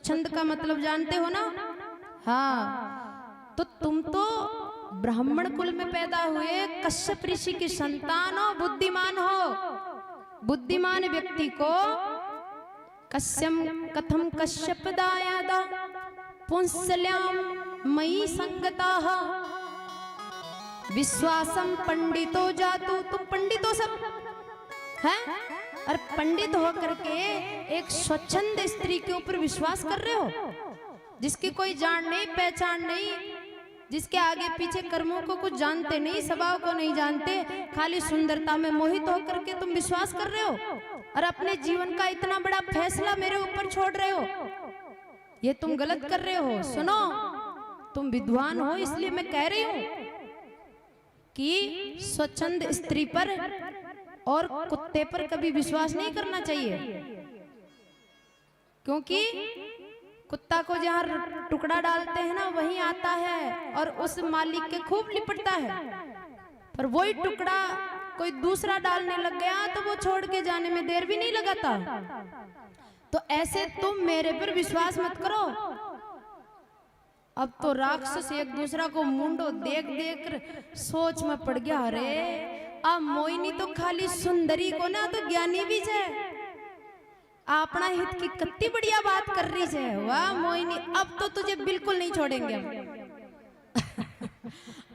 स्वच्छंद का मतलब जानते हो ना? हाँ, तो तुम तो ब्राह्मण कुल में पैदा हुए, कश्यप ऋषि की संतान हो, बुद्धिमान हो। बुद्धिमान व्यक्ति को कथम कश्यप दायादा पुंसल्याम मयि संगताः विश्वासम पंडितो जातु। तुम पंडित हो सब हैं, और पंडित होकर के एक स्वच्छंद स्त्री के ऊपर विश्वास कर रहे हो, जिसकी कोई जान नहीं पहचान नहीं, जिसके आगे पीछे कर्मों को कुछ जानते नहीं, स्वभाव को नहीं जानते, खाली सुंदरता में मोहित होकर के तुम विश्वास कर रहे हो और अपने जीवन का इतना बड़ा फैसला मेरे ऊपर छोड़ रहे हो। ये तुम गलत कर रहे हो। सुनो, तुम विद्वान हो इसलिए मैं कह रही हूं कि स्वच्छंद स्त्री पर और कुत्ते पर कभी विश्वास नहीं करना चाहिए, क्योंकि कुत्ता को जहाँ टुकड़ा डालते हैं ना वहीं आता है और उस मालिक के खूब लिपटता है, पर वही टुकड़ा कोई दूसरा डालने लग गया तो वो छोड़ के जाने में देर भी नहीं लगाता। तो ऐसे तुम मेरे पर विश्वास मत करो। अब तो राक्षस एक दूसरा को मुंडो देख देख सोच में पड़ गया, अरे अब मोहिनी तो खाली सुंदरी को ना तो ज्ञानी भी है, अपना हित की कितनी बढ़िया बात कर रही है। वाह मोहिनी, अब तो तुझे बिल्कुल नहीं छोड़ेंगे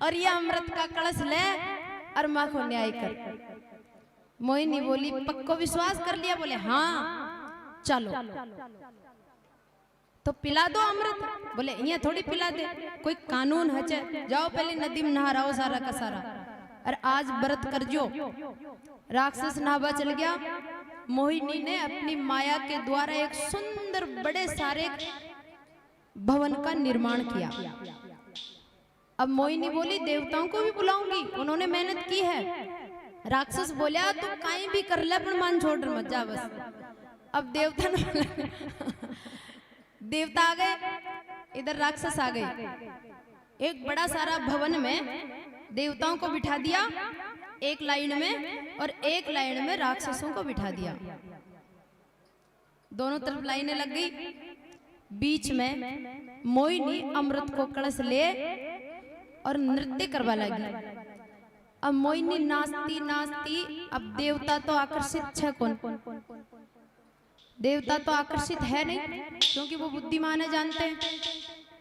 और ये अमृत का कलश ले और माँ को न्याय कर। मोहिनी बोली, पक्को विश्वास कर लिया? बोले हाँ चलो, तो पिला दो अमृत। बोले ये थोड़ी पिला दे, कोई कानून है? जाओ पहले नदी में नहराओ सारा का सारा, और आज व्रत कर जो। राक्षस नहावा चल गया। मोहिनी ने अपनी माया के द्वारा एक सुंदर बड़े सारे भवन का निर्माण किया। अब मोहिनी बोली, देवताओं को भी बुलाऊंगी, उन्होंने मेहनत की है। राक्षस बोला, तू कहीं भी कर ले पर मान छोड़ मत जा बस। अब देवता ने देवता आ गए, इधर राक्षस आ गए। एक बड़ा सारा भवन में देवताओं को बिठा दिया एक लाइन में, और एक लाइन में राक्षसों को बिठा दिया। दोनों तरफ लाइनें लग गई। बीच में मोहिनी अमृत को कलश ले और नृत्य करवा लगी। अब मोहिनी नाचती नाचती, अब देवता तो आकर्षित है कौन? देवता तो आकर्षित है नहीं, क्योंकि वो बुद्धिमान है, जानते हैं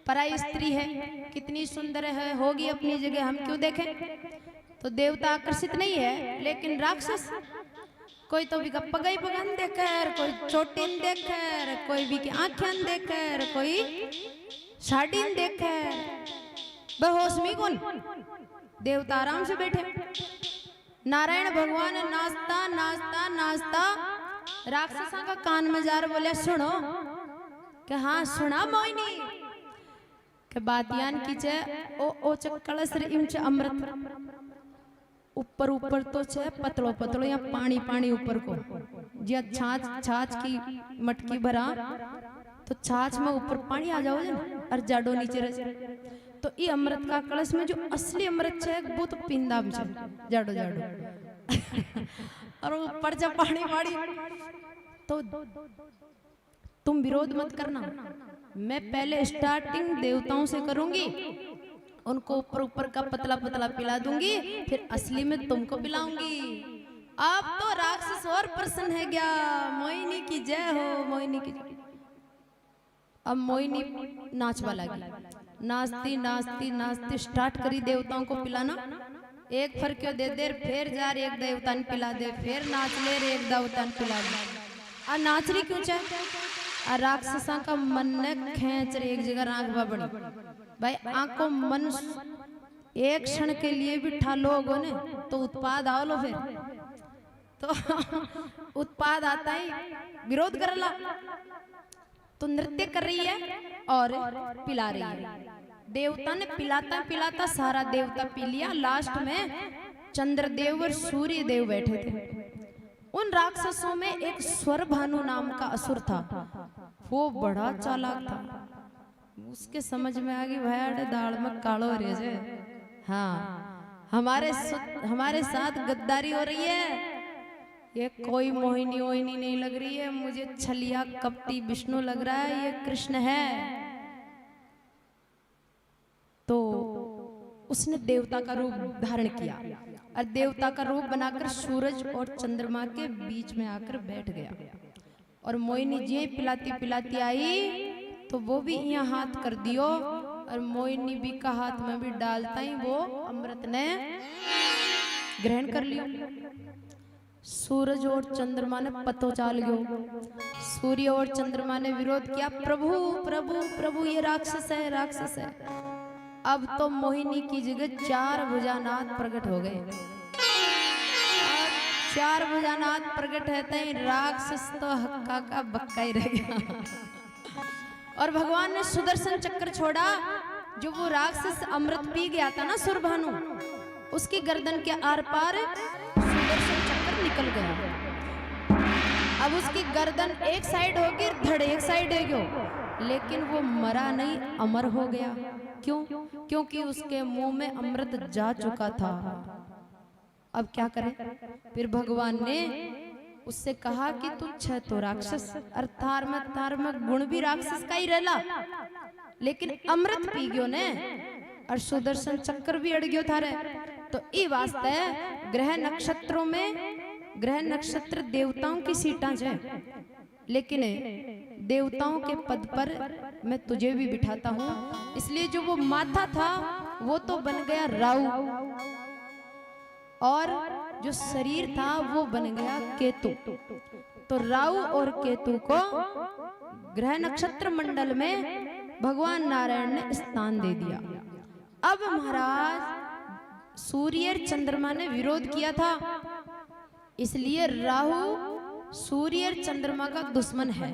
पराई स्त्री है, कितनी सुंदर है, होगी अपनी जगह, हम क्यों देखें? तो देवता आकर्षित नहीं है। लेकिन राक्षस, कोई तो भी पगई पगन देकर, कोई चोटिन देकर, कोई भी की आंखें देकर, कोई साड़ीन देकर, बेहोश में कौन? देवता आराम से बैठे। नारायण भगवान नाचता नाचता नाचता राक्षसा का कान में जा रहा, बोले सुनो कि हाँ सुना मोहिनी के बातियान कीचे ओ कलश इंच अमृत ऊपर ऊपर तो छे पतलो पतलो, या पानी पानी ऊपर को, जिया छाछ छाछ की मटकी भरा तो छाछ में ऊपर पानी आ जाओ ना, और जाडो नीचे रहे। तो ये अमृत का कलश में जो असली अमृत है वो तो पिंदा में जाडो जाडो और ऊपर जब पानी पानी। तो तुम विरोध मत करना, मैं पहले स्टार्टिंग देवताओं से करूंगी, उनको ऊपर ऊपर का पतला पतला पिला दूंगी, फिर असली में तुमको पिलाऊंगी। अब तो राक्षस और प्रसन्न है गया। मोहिनी की जय हो, मोहिनी की। अब मोहिनी नाचवा लगी, नाचती नाचती नाचती स्टार्ट करी देवताओं को पिलाना। एक फर क्यों दे दे, फिर जा रही एक देवता ने पिला दे, फिर नाच ले रे एक देवता ने पिला दे। आ नाच रही क्यों चाहे? राक्षसा का मन ने खेच रही एक जगह आंख बड़ी। भाई आंख को मन एक क्षण के लिए भी ठालोगे ने तो उत्पाद आओ लो, फिर तो उत्पाद आता ही विरोध कर ला। तो नृत्य कर रही है और पिला रही है। देवता ने पिलाता पिलाता सारा देवता पी लिया। लास्ट में चंद्रदेव और सूर्य देव बैठे थे। उन राक्षसों में एक स्वर भानु नाम का असुर था, वो बड़ा चालाक था। उसके समझ में आ गई भाई दाल में कालो रे जे, हाँ हमारे साथ गद्दारी हो रही है, ये कोई मोहिनी वोहिनी नहीं लग रही है, मुझे छलिया कपटी विष्णु लग रहा है, ये कृष्ण है। तो उसने देवता का रूप धारण किया और देवता का रूप बनाकर सूरज और चंद्रमा के बीच में आकर बैठ गया। और मोहिनी जी पिलाती पिलाती आई तो वो भी यहाँ हाथ कर दियो और मोहिनी भी का हाथ में भी डालता ही वो अमृत ने ग्रहण कर लियो। सूरज और चंद्रमा ने पतो चाल गयो। सूर्य और चंद्रमा ने विरोध किया, प्रभु प्रभु प्रभु ये राक्षस है, राक्षस है। अब तो मोहिनी की जगह 4 भुजानाथ प्रकट हो गए। 4 भुजानाथ प्रकट है तो राक्षस तो हक्का का बक्का ही रह गया। और भगवान ने सुदर्शन चक्र छोड़ा। जो वो राक्षस अमृत पी गया था ना सुरभानु, उसकी गर्दन के आर पार सुदर्शन चक्र निकल गया। अब उसकी गर्दन एक साइड होगी, धड़ एक साइड है क्यों, लेकिन वो मरा नहीं, अमर हो गया। क्यों? क्योंकि उसके मुंह में अमृत जा चुका था। अब क्या करें? फिर भगवान ने उससे कहा कि तू छ तो राक्षस और तार में गुण भी राक्षस का ही रहला, लेकिन अमृत पी गयो ने और सुदर्शन चक्र भी अड़ गयो थारे। तो ई वास्ते ग्रह नक्षत्रों में, ग्रह नक्षत्र देवताओं की सीटां है, लेकिन देवताओं के पद पर मैं तुझे भी बिठाता हूँ। इसलिए जो वो माथा था वो तो बन गया राहु, और जो शरीर था वो बन गया केतु। तो राहु और केतु को ग्रह नक्षत्र मंडल में भगवान नारायण ने स्थान दे दिया। अब महाराज सूर्य और चंद्रमा ने विरोध किया था, इसलिए राहु सूर्य और चंद्रमा का दुश्मन है।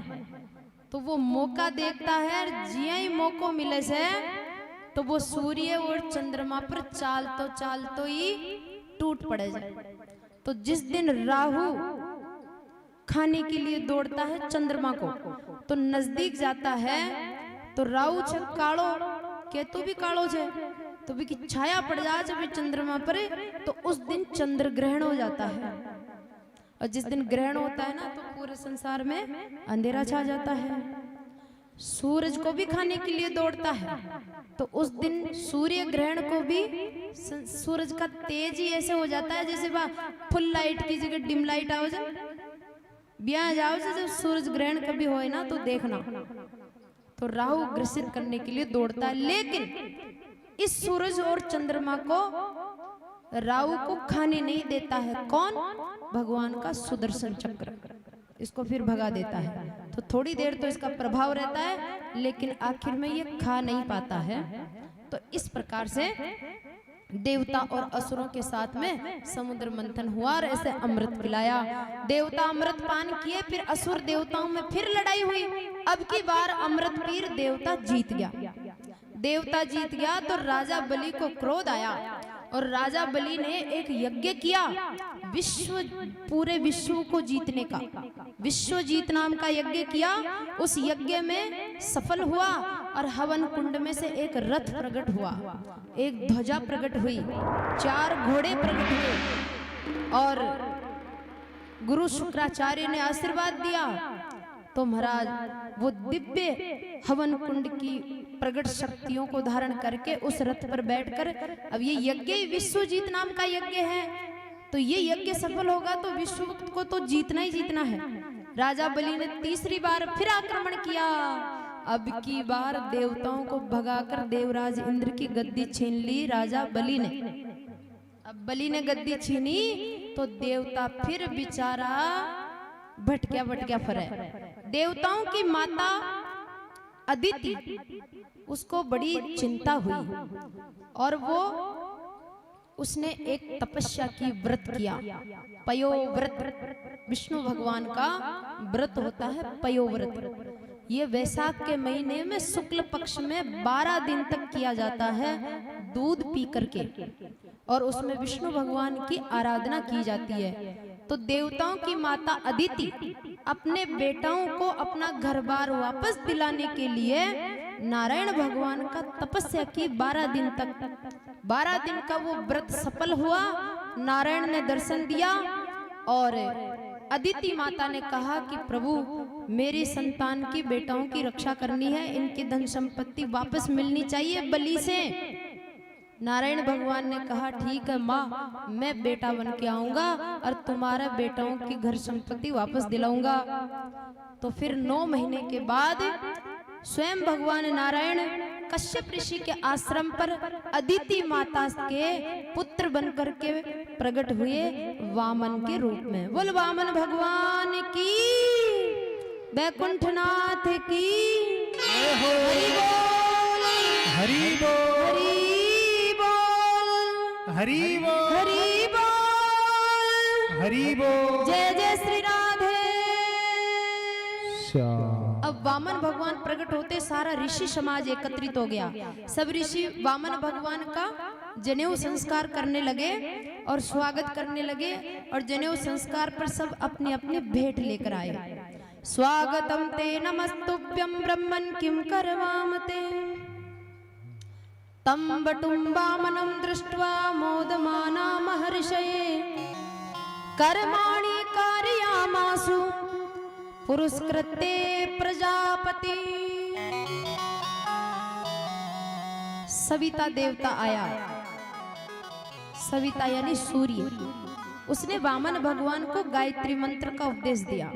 तो वो मौका देखता है और जिया ही मौको मिले से तो वो सूर्य और चंद्रमा पर चाल तो ही टूट पड़े जाए। तो जिस दिन राहु खाने के लिए दौड़ता है चंद्रमा को, तो नजदीक जाता है तो राहु छे कालो, केतु भी कालो छे, तो भी की छाया पड़ जाए जब चंद्रमा पर, तो उस दिन चंद्र ग्रहण हो जाता है। और जिस दिन ग्रहण होता है ना तो पूरे संसार में अंधेरा छा जाता है। सूरज को भी खाने के लिए दौड़ता है, तो उस दिन सूर्य ग्रहण को भी सूरज का तेज ही ऐसे हो जाता है जैसे फुल लाइट की जगह डिम लाइट आओ जाए। ब्याह जाओ जब सूरज ग्रहण कभी होए ना तो देखना। तो राहु ग्रसित करने के लिए दौड़ता है, लेकिन इस सूरज और चंद्रमा को राहु को खाने नहीं देता है। कौन? भगवान का सुदर्शन चक्र इसको फिर भगा देता है। तो थोड़ी देर तो इसका प्रभाव रहता है, लेकिन आखिर में ये खा नहीं पाता है। तो इस प्रकार से देवता और असुरों के साथ में समुद्र मंथन हुआ और ऐसे अमृत पिलाया। देवता अमृत पान किए, फिर असुर देवताओं में फिर लड़ाई हुई। अब की बार अमृत पीर देवता जीत गया। देवता जीत गया तो राजा बलि को क्रोध आया और राजा बलि ने एक यज्ञ किया पूरे विश्व को जीतने का। विश्व जीत नाम का यज्ञ किया। उस यज्ञ में सफल हुआ और हवन कुंड में से एक रथ प्रकट हुआ, एक ध्वजा प्रकट हुई, 4 घोड़े प्रकट हुए और गुरु शुक्राचार्य ने आशीर्वाद दिया। तो महाराज वो दिव्य हवन कुंड की प्रकट शक्तियों को धारण करके उस रथ पर बैठकर, अब ये यज्ञ विश्वजीत नाम का यज्ञ है, तो ये यज्ञ सफल होगा तो विश्व को तो जीतना ही जीतना है। राजा बलि ने तीसरी बार फिर आक्रमण किया। अब की बार देवताओं को भगाकर देवराज इंद्र की गद्दी छीन ली राजा बलि ने। अब बलि ने गद्दी छीनी तो देवता फिर बेचारा भटक्या फरे। देवताओं की माता अदिति, उसको बड़ी चिंता हुई और वो उसने एक तपस्या की व्रत किया, पयोव्रत। विष्णु भगवान का व्रत होता है पयोव्रत। ये वैशाख के महीने में शुक्ल पक्ष में 12 दिन तक किया जाता है, दूध पी करके, और उसमें विष्णु भगवान की आराधना की जाती है। तो देवताओं की माता अदिति अपने बेटाओं को अपना घर बार वापस दिलाने के लिए नारायण भगवान का तपस्या की 12 दिन तक। 12 दिन का वो व्रत सफल हुआ। नारायण ने दर्शन दिया और अदिति माता ने कहा कि प्रभु मेरी संतान की बेटाओं की रक्षा करनी है, इनकी धन संपत्ति वापस मिलनी चाहिए बलि से। नारायण भगवान ने कहा ठीक है माँ, मैं बेटा बन के आऊंगा और तुम्हारा बेटाओं की घर संपत्ति वापस दिलाऊंगा। तो फिर 9 महीने के बाद स्वयं भगवान नारायण कश्यप ऋषि के आश्रम पर अदिति माता के पुत्र बनकर के प्रकट हुए वामन के रूप में। बोल वामन भगवान की, वैकुंठनाथ की हरि बोल, हरि बोल, हरि बोल, हरि बोल, हरि बोल, हरि बोल। जय जय श्री राधे। श्याम। अब वामन भगवान प्रकट होते सारा ऋषि समाज एकत्रित हो गया। सब ऋषि वामन भगवान का जनेऊ संस्कार करने लगे और स्वागत करने लगे, और जनेऊ संस्कार पर सब अपने अपने भेंट लेकर आए। स्वागतम ते नमस्तुभ्यं ब्रह्मन् किं करवाम ते, तं वटुं वामनं दृष्ट्वा मोदमाना महर्षये, कर्माणि कारयामासु पुरस्कृत्य प्रजापति। सविता देवता आया, सविता यानी सूर्य, उसने वामन भगवान को गायत्री मंत्र का उपदेश दिया।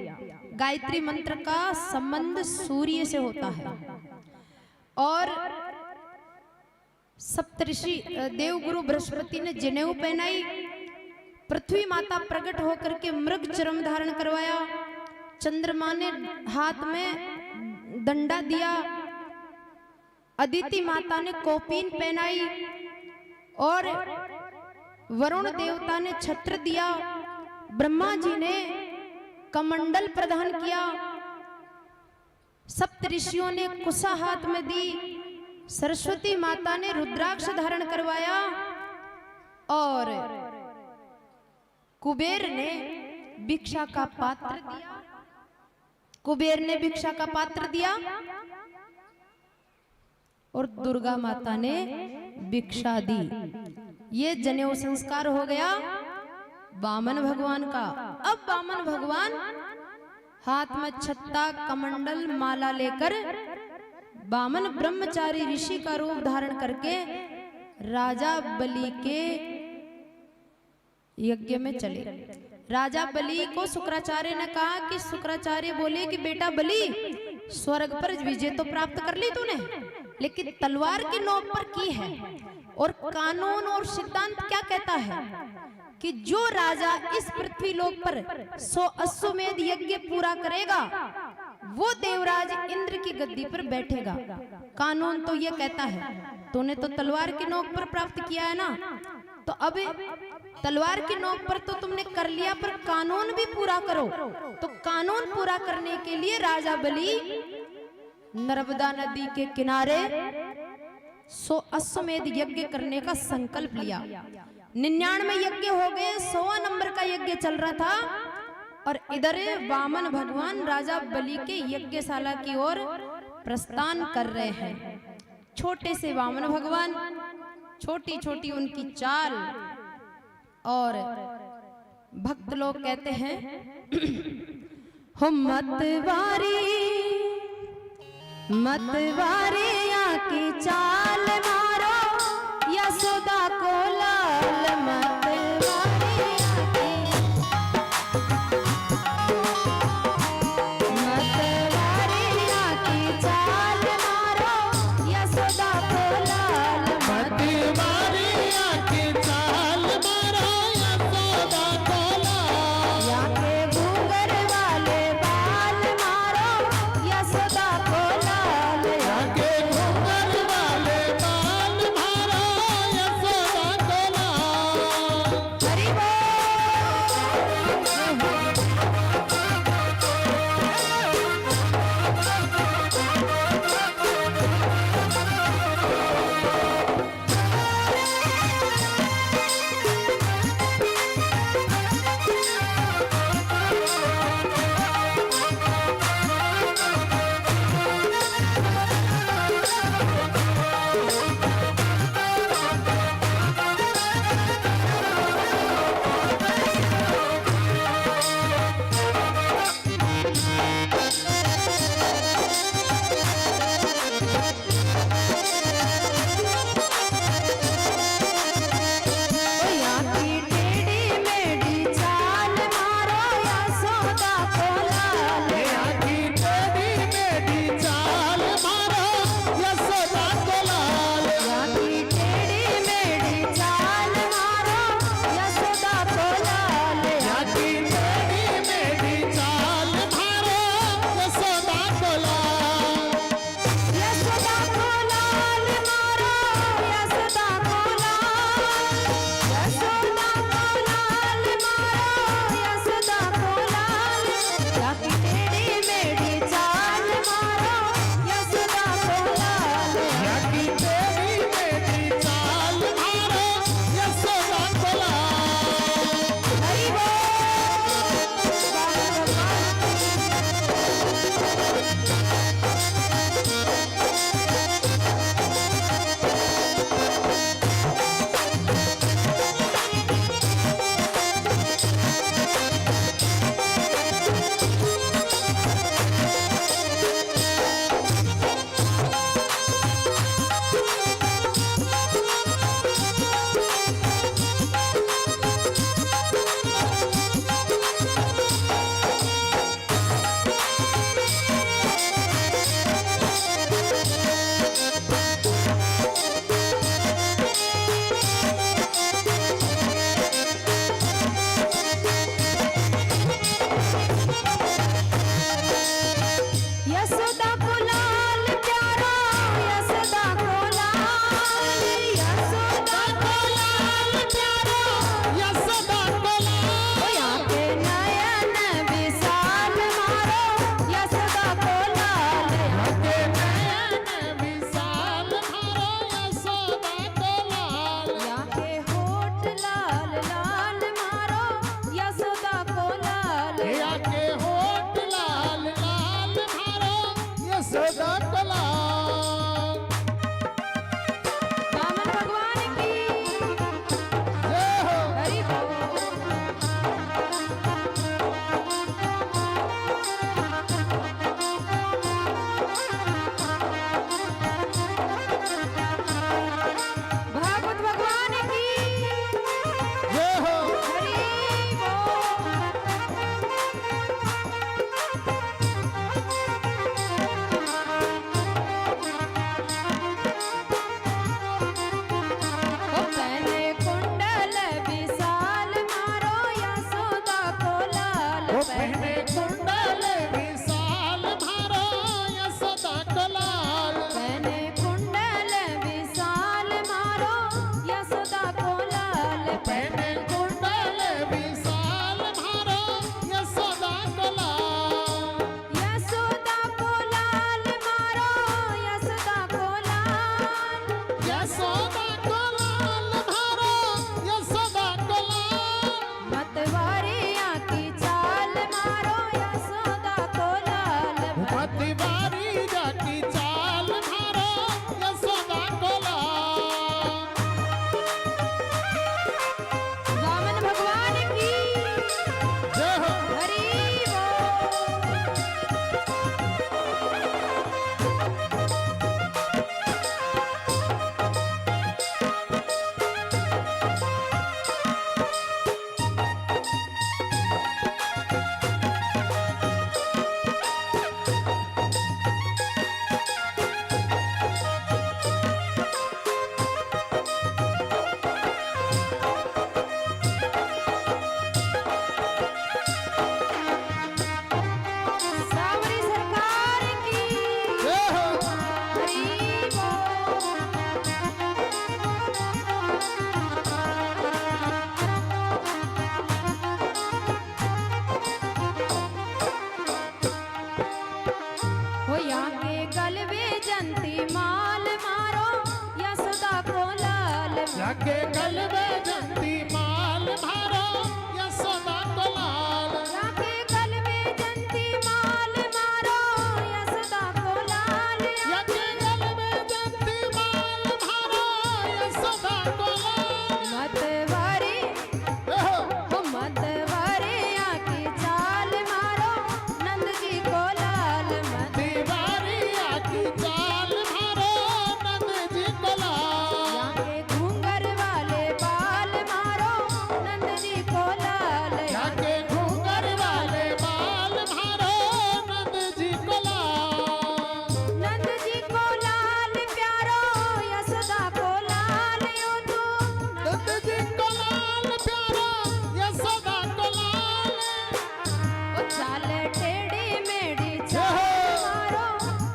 गायत्री मंत्र का संबंध सूर्य से होता है। और सप्तऋषि देवगुरु बृहस्पति ने जनेऊ पहनाई, पृथ्वी माता प्रकट होकर के मृग चर्म धारण करवाया, चंद्रमा ने हाथ में दंडा दिया, अदिति माता ने कौपीन पहनाई, और वरुण देवता ने छत्र दिया, ब्रह्मा जी ने कमंडल प्रदान किया, सप्त ऋषियों ने कुशा हाथ में दी, सरस्वती माता ने रुद्राक्ष धारण करवाया, और कुबेर ने भिक्षा का पात्र दिया। कुबेर ने भिक्षा का पात्र दिया और दुर्गा माता ने भिक्षा दी। ये जनेऊ संस्कार हो गया वामन भगवान का। अब वामन भगवान हाथ में छत्ता कमंडल माला लेकर वामन ब्रह्मचारी ऋषि का रूप धारण करके राजा बलि के यज्ञ में चले। राजा बलि को शुक्राचार्य ने कहा कि शुक्राचार्य बोले कि बेटा बलि, स्वर्ग पर विजय तो प्राप्त कर ली तूने, लेकिन तलवार की नोक पर की है। और कानून और सिद्धांत क्या कहता है कि जो राजा इस पृथ्वी लोक पर 100 अश्वमेध यज्ञ पूरा करेगा वो देवराज इंद्र की गद्दी पर बैठेगा। कानून तो ये कहता है। तूने तो तलवार की नोक पर प्राप्त किया है ना, तो अब तलवार की नोक पर तो तुमने कर लिया, पर कानून भी पूरा करो। तो कानून पूरा करने के लिए राजा बलि नर्मदा नदी के किनारे 100 अश्वमेध यज्ञ करने का संकल्प लिया। 99 यज्ञ हो गए, 100वां नंबर का यज्ञ चल रहा था, और इधर वामन भगवान राजा बलि के यज्ञशाला की ओर प्रस्थान कर रहे हैं। छोटे से वामन भगवान, छोटी छोटी उनकी चाल, और भक्त लोग कहते हैं हो मतवारी मतवारी आकी चाल मारो, यशोदा को लाल मतवारी आकी, मतवारी आकी चाल मारो, यशोदा को लाल मतवारी आकी चाल मारो, यशोदा को लाल, याके घूंघर वाले बाल मारो, यशोदा को लाल, याके घूंघर वाले बाल मारो, यशोदा को लाल। जंती माल मारो यशोदा को लाल जाके गल में जंती माल मारो यशोदा को लाल जाके गल में जंती माल मारो यशोदा को लाल जाके गल में जंती माल मारो यशोदा को लाल मतवारी हो मतवारी आकी चाल मारो नंद जी को लाल दीवारी आकी चाल मारो नंद जी को लाल जाके घूंगर वाले बाल मारो नंद जी को लाल जाके घूंगर वाले बाल मारो नंद जी को लाल नंद जी को लाल प्यारो यशोदा को लाल यो तू नंद जी को लाल प्यारा यशोदा को लाल ओ चाल टेढ़ी मेढ़ी चाल मारो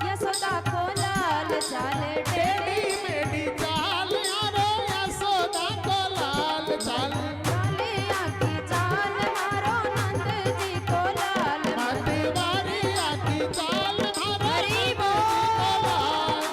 यशोदा को लाल चाल टेढ़ी टेढ़ी मेढ़ी चाल यारो यशोदा को लाल चाल वाले आकी चाल मारो नंद जी को लाल दीवारी आकी चाल मारो हरि नंद जी को लाल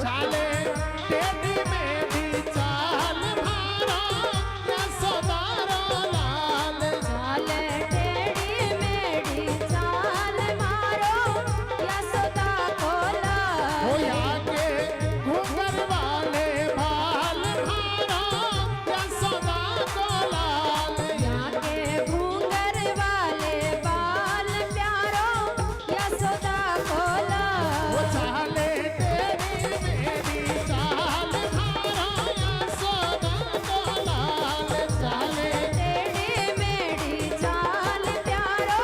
चाले टेढ़ी मेढ़ी चाल मारो यशोदा रो लाल चाल टेढ़ी मेढ़ी चाल मारो यशोदा को लाल होया के घूंगर वाले बाल मारो यशोदा को लाल जाके घूंगर वाले बाल प्यारो यशोदा को वो लाल चाले तेरी मेरी चाल मारो यशोदा को लाल चाले टेढ़ी मेढ़ी चाल प्यारो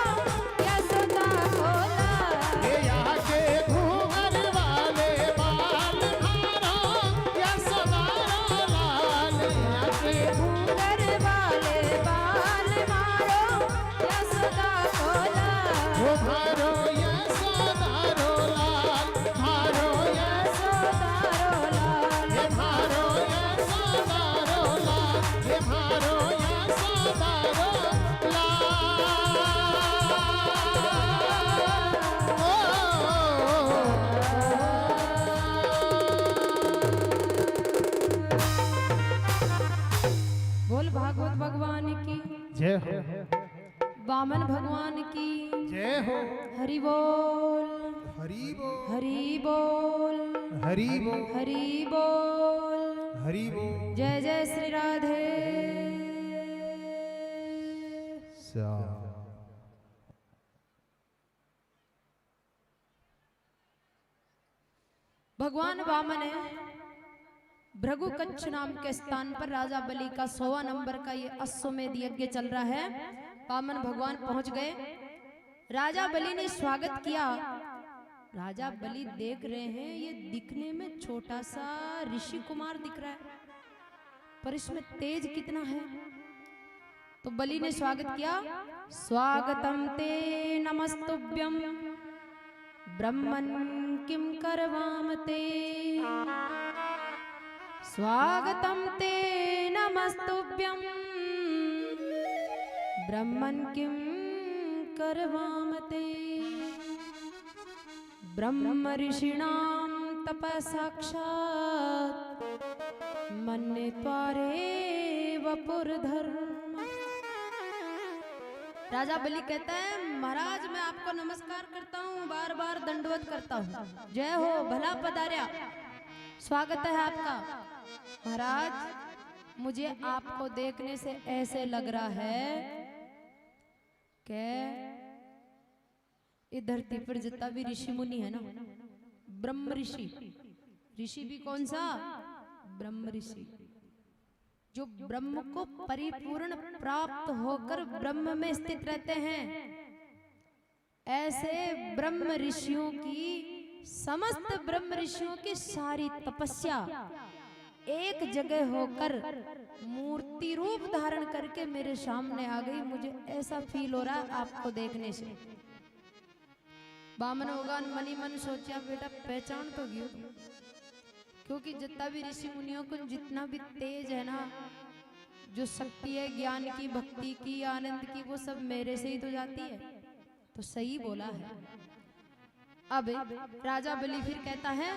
यशोदा को लाल ये आके घूंगर वाले बाल मारो यशोदा रो लाल आके घूंगर वाले बाल मारो यशोदा को लाल वो मारो यशोदा रो लाल मारो यशोदा रो लाल ये मारो यशोदा रो लाल ये मारो यशोदा रो बोल भागवत भगवान की जय हो वामन भगवान की जय हो हरि बोल हरि बोल हरि बोल हरि बोल हरि बोल हरि बोल जय जय श्री राधे भगवान वामन है भृगु कच्छ नाम के स्थान पर राजा बलि का 100वां नंबर का ये अश्वमेध यज्ञ चल रहा है। वामन भगवान पहुंच गए, राजा बलि ने स्वागत किया। राजा बलि देख रहे हैं ये दिखने में छोटा सा ऋषि कुमार दिख रहा है, पर इसमें तेज कितना है। तो बलि ने स्वागत किया, स्वागतम ते नमस्तुभ्यम ब्रह्मन् किम करवाम ते, स्वागतम ते नमस्तुभ्यं ब्रह्मन् किम करवाम ते। ब्रह्म ऋषीणां तपसाक्षात् मन्ये त्वारे वपुर्धर्म। राजा बलि कहता है, महाराज मैं आपको नमस्कार करता हूँ, बार बार दंडवत करता हूँ। जय हो, भला पधार्या, स्वागत है आपका। महाराज मुझे आपको देखने से ऐसे लग रहा है कि इस धरती पर जितना भी ऋषि मुनि है ना, ब्रह्म ऋषि, ऋषि भी कौन सा, ब्रह्म ऋषि, जो ब्रह्म को परिपूर्ण प्राप्त होकर ब्रह्म में स्थित रहते हैं, ऐसे ब्रह्म ऋषियों की, समस्त ब्रह्म ऋषियों की सारी तपस्या एक जगह होकर मूर्ति रूप धारण करके मेरे सामने आ गई। मुझे ऐसा फील हो रहा है आपको देखने से। बामन भगवान मनी मन सोचा बेटा पहचान तो गयो, क्योंकि जितना भी ऋषि मुनियों को जितना भी तेज है ना, जो शक्ति है ज्ञान की, भक्ति की, आनंद की, वो सब मेरे से ही तो जाती है। तो सही बोला है। अब राजा बलि फिर कहता है,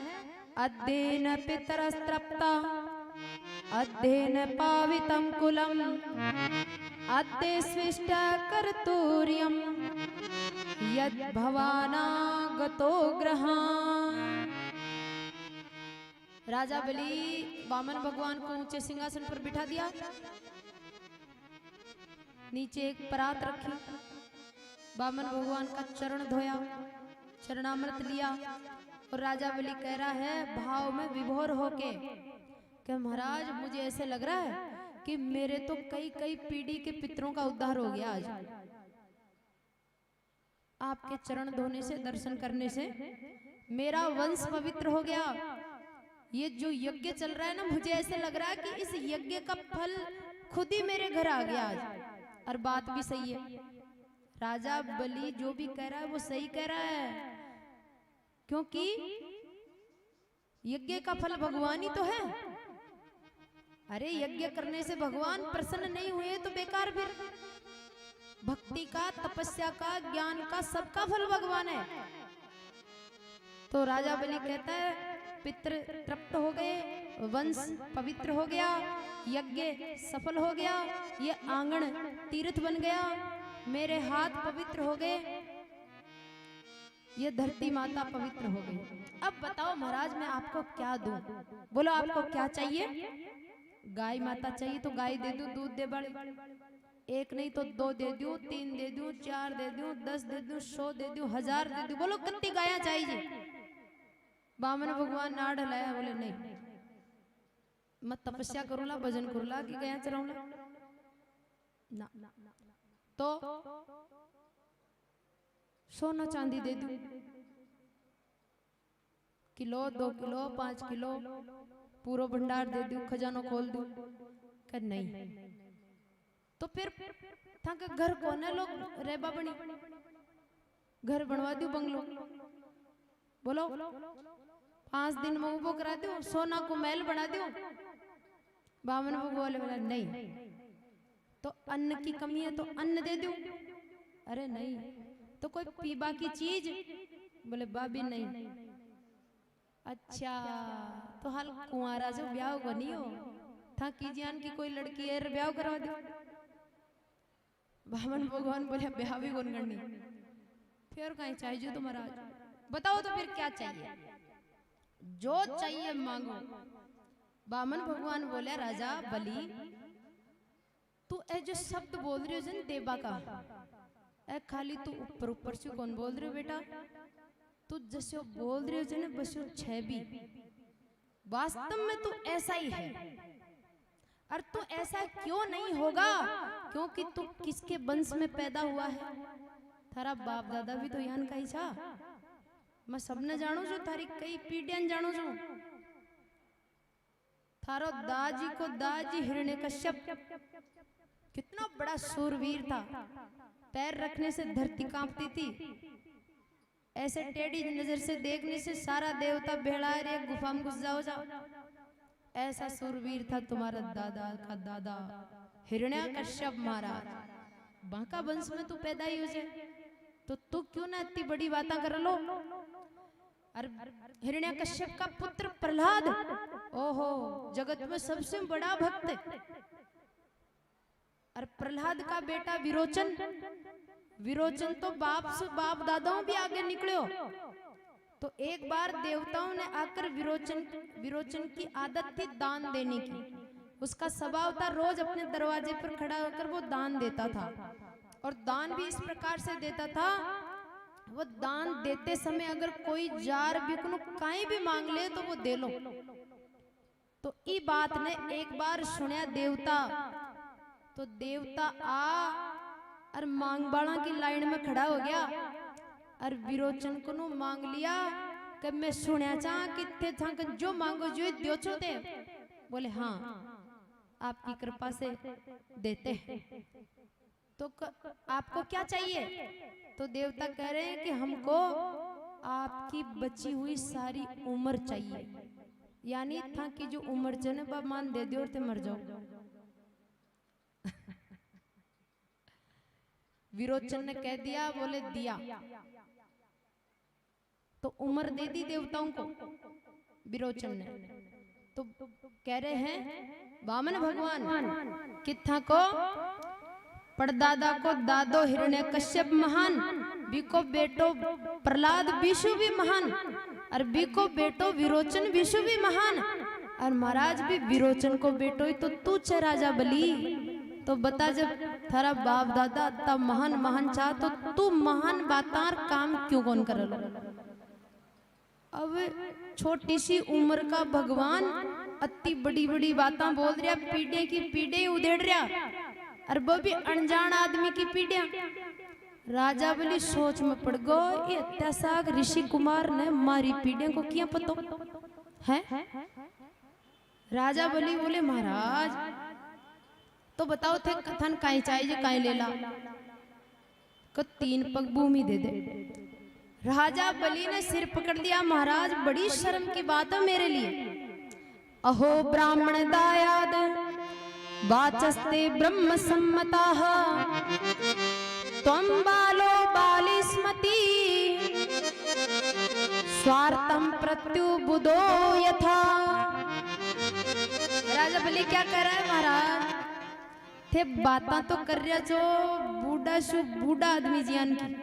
अध्ययन पितरस्त्रप्ता अध्ययन पावितम कुलम अद्य स्विष्ट कर्तूर्यम यद भवानागतो ग्रहान। राजा बलि वामन भगवान को ऊंचे सिंहासन पर बिठा दिया, नीचे एक परात रखी, वामन भगवान का चरण धोया, चरणामृत लिया और राजा बलि कह रहा है भाव में विभोर होके कि महाराज मुझे ऐसे लग रहा है कि मेरे तो कई कई पीढ़ी के पितरों का उद्धार हो गया आज आपके चरण धोने से, दर्शन करने से मेरा वंश पवित्र हो गया। ये जो यज्ञ चल रहा है ना, मुझे ऐसे लग रहा है कि इस यज्ञ का फल खुद ही मेरे घर आ गया आज। और बात भी सही है, राजा बलि जो भी कह रहा है वो सही कह रहा है, क्योंकि यज्ञ का फल भगवान ही तो है। अरे यज्ञ करने से भगवान प्रसन्न नहीं हुए तो बेकार, फिर भक्ति का, तपस्या का, ज्ञान का, सबका फल भगवान है। तो राजा बलि कहता है पितृ तृप्त हो गए, वंश पवित्र हो गया, यज्ञ सफल हो गया, ये आंगन तीर्थ बन गया, मेरे हाथ पवित्र हो गए, ये धरती माता पवित्र हो गई। अब बताओ महाराज मैं आपको क्या दूं? बोलो आपको क्या चाहिए? गाय माता चाहिए तो गाय दे दूं, दूध दे बड़े, एक नहीं तो 2 दे दूं, 3 दे दूं, 4 दे दूं, 10 दे दूं, 100 दे दूं, 1000 दे दूं। बोलो कितनी गाया चाहिए? बामन भगवान ना ढलाया, बोले नहीं, मैं तपस्या करूला, भजन करूला कि गया चलाऊला ना, तो सोना चांदी दे दूं, किलो, 2 किलो, 5 किलो, पूरा भंडार दे दूं, खजानो खोल दूं। कर नहीं तो फिर था कि घर कोने लोग रेबा बनी, घर बनवा दूं, बंगलो, बोलो 5 दिन में उबो करा दूं, सोना को महल बना दूं। बामन भगवान बोला नहीं, तो अन्न की कमी है तो अन्न दे दूं। अरे नहीं, तो कोई पीबा की चीज? बोले बाबी नहीं। अच्छा, तो हाल कुंवारा जो ब्याह को नहीं हो था की जान की कोई लड़की है ब्याह करवा दो। बामन भगवान बोले ब्याह भी कौन करनी, फिर कहीं चाहिए तो महाराज बताओ तो फिर क्या चाहिए? जो चाहिए मांगो। बामन भगवान बोले राजा बलि तू ए जो शब्द बोल रही हो जन देवा का, ए खाली तू ऊपर ऊपर से कौन बोल रही हो बेटा? तू जैसे बोल रही हो जन बस छह भी, वास्तव में तू ऐसा ही है। और तू ऐसा क्यों नहीं होगा? क्योंकि तू किसके वंश में पैदा हुआ है? थारा बाप दादा भी तो यहाँ का ही था। मैं सबने जानो जो थारी कई पीढ़ियां जानो जो थारो दाजी को दाजी हिरण्यकश्यप कितना बड़ा सूरवीर था, पैर रखने से धरती कांपती थी, ऐसे टेढ़ी नजर से देखने से सारा देवता भेड़ा रे गुफा में घुस जाओ जाओ। ऐसा सूरवीर था तुम्हारा दादा का दादा हिरण्यकश्यप महाराज। बांका वंश में तू पैदा ही हो जाए तो तू क्यों ना इतनी बड़ी बातें कर लो? और हिरण्यकश्यप का पुत्र प्रहलाद, ओहो जगत में सबसे बड़ा भक्त। और प्रहलाद का बेटा विरोचन, विरोचन तो बाप दादाओं भी आगे निकले हो। तो एक बार देवताओं ने आकर विरोचन की आदत थी दान देने की। उसका स्वभाव था रोज अपने दरवाजे पर खड़ा होकर वो दान देता था, और दान भी इस प्रकार से देता था, वो दान देते समय अगर कोई जार बिकनु कहीं भी मांग ले तो वो दे लो। तो ई बात ने एक बार सुनया देवता, तो देवता आ और मांगबाड़ा की लाइन में खड़ा हो गया और विरोचन को नु मांग लिया कि मैं सुनया चाह कि थे था कि जो मांगो जो दियो छो दे। बोले हाँ आपकी कृपा से देते हैं। तो आपको क्या चाहिए? तो देवता कह रहे हैं कि हमको आपकी बची हुई सारी उम्र चाहिए, यानी था कि जो उम्र जने मान दे दियो और ते मर जाओ। विरोचन ने कह दिया, बोले दिया। तो उम्र दे दी देवताओं को विरोचन ने। तो कह रहे हैं वामन भगवान किथा को परदादा को दादो हिरण्यकश्यप महान, बीको बेटो प्रहलाद विष्णु भी महान, और बीको बेटो विरोचन विष्णु भी महान, और महाराज भी विरोचन को बेटो ही तो तू छे राजा बलि। तो बता जब थारा बाप दादा तब महान महान चाह तो तू महान बातार काम क्यों कौन कर लो? अब छोटी सी उम्र का भगवान अति बड़ी बड़ी बातें बोल रहा, पीढ़े की पीढ़े उधेड़ रहा, और वो भी अनजान आदमी की पीढ़ियां। राजा बलि सोच में पड़ गो, ये अत्यासाग ऋषि कुमार ने मारी पीढ़ियों को क्या पतो है? राजा बलि बोले महाराज तो बताओ थे कथन काई चाहिए काई ले ला, को 3 पग भूमि दे दे। राजा बलि ने सिर पकड़ दिया, महाराज बड़ी शर्म की बात है मेरे लिए। अहो ब्राह्मण दायाद वाचस्ते ब्रह्म सम्मताः, त्वं बालो बालिस्मति स्वार्थं प्रत्युबुधो यथा। राजा बलि क्या कर रहा है महाराज? थे बातें तो कर रहा जो बूढ़ा आदमी जियान की,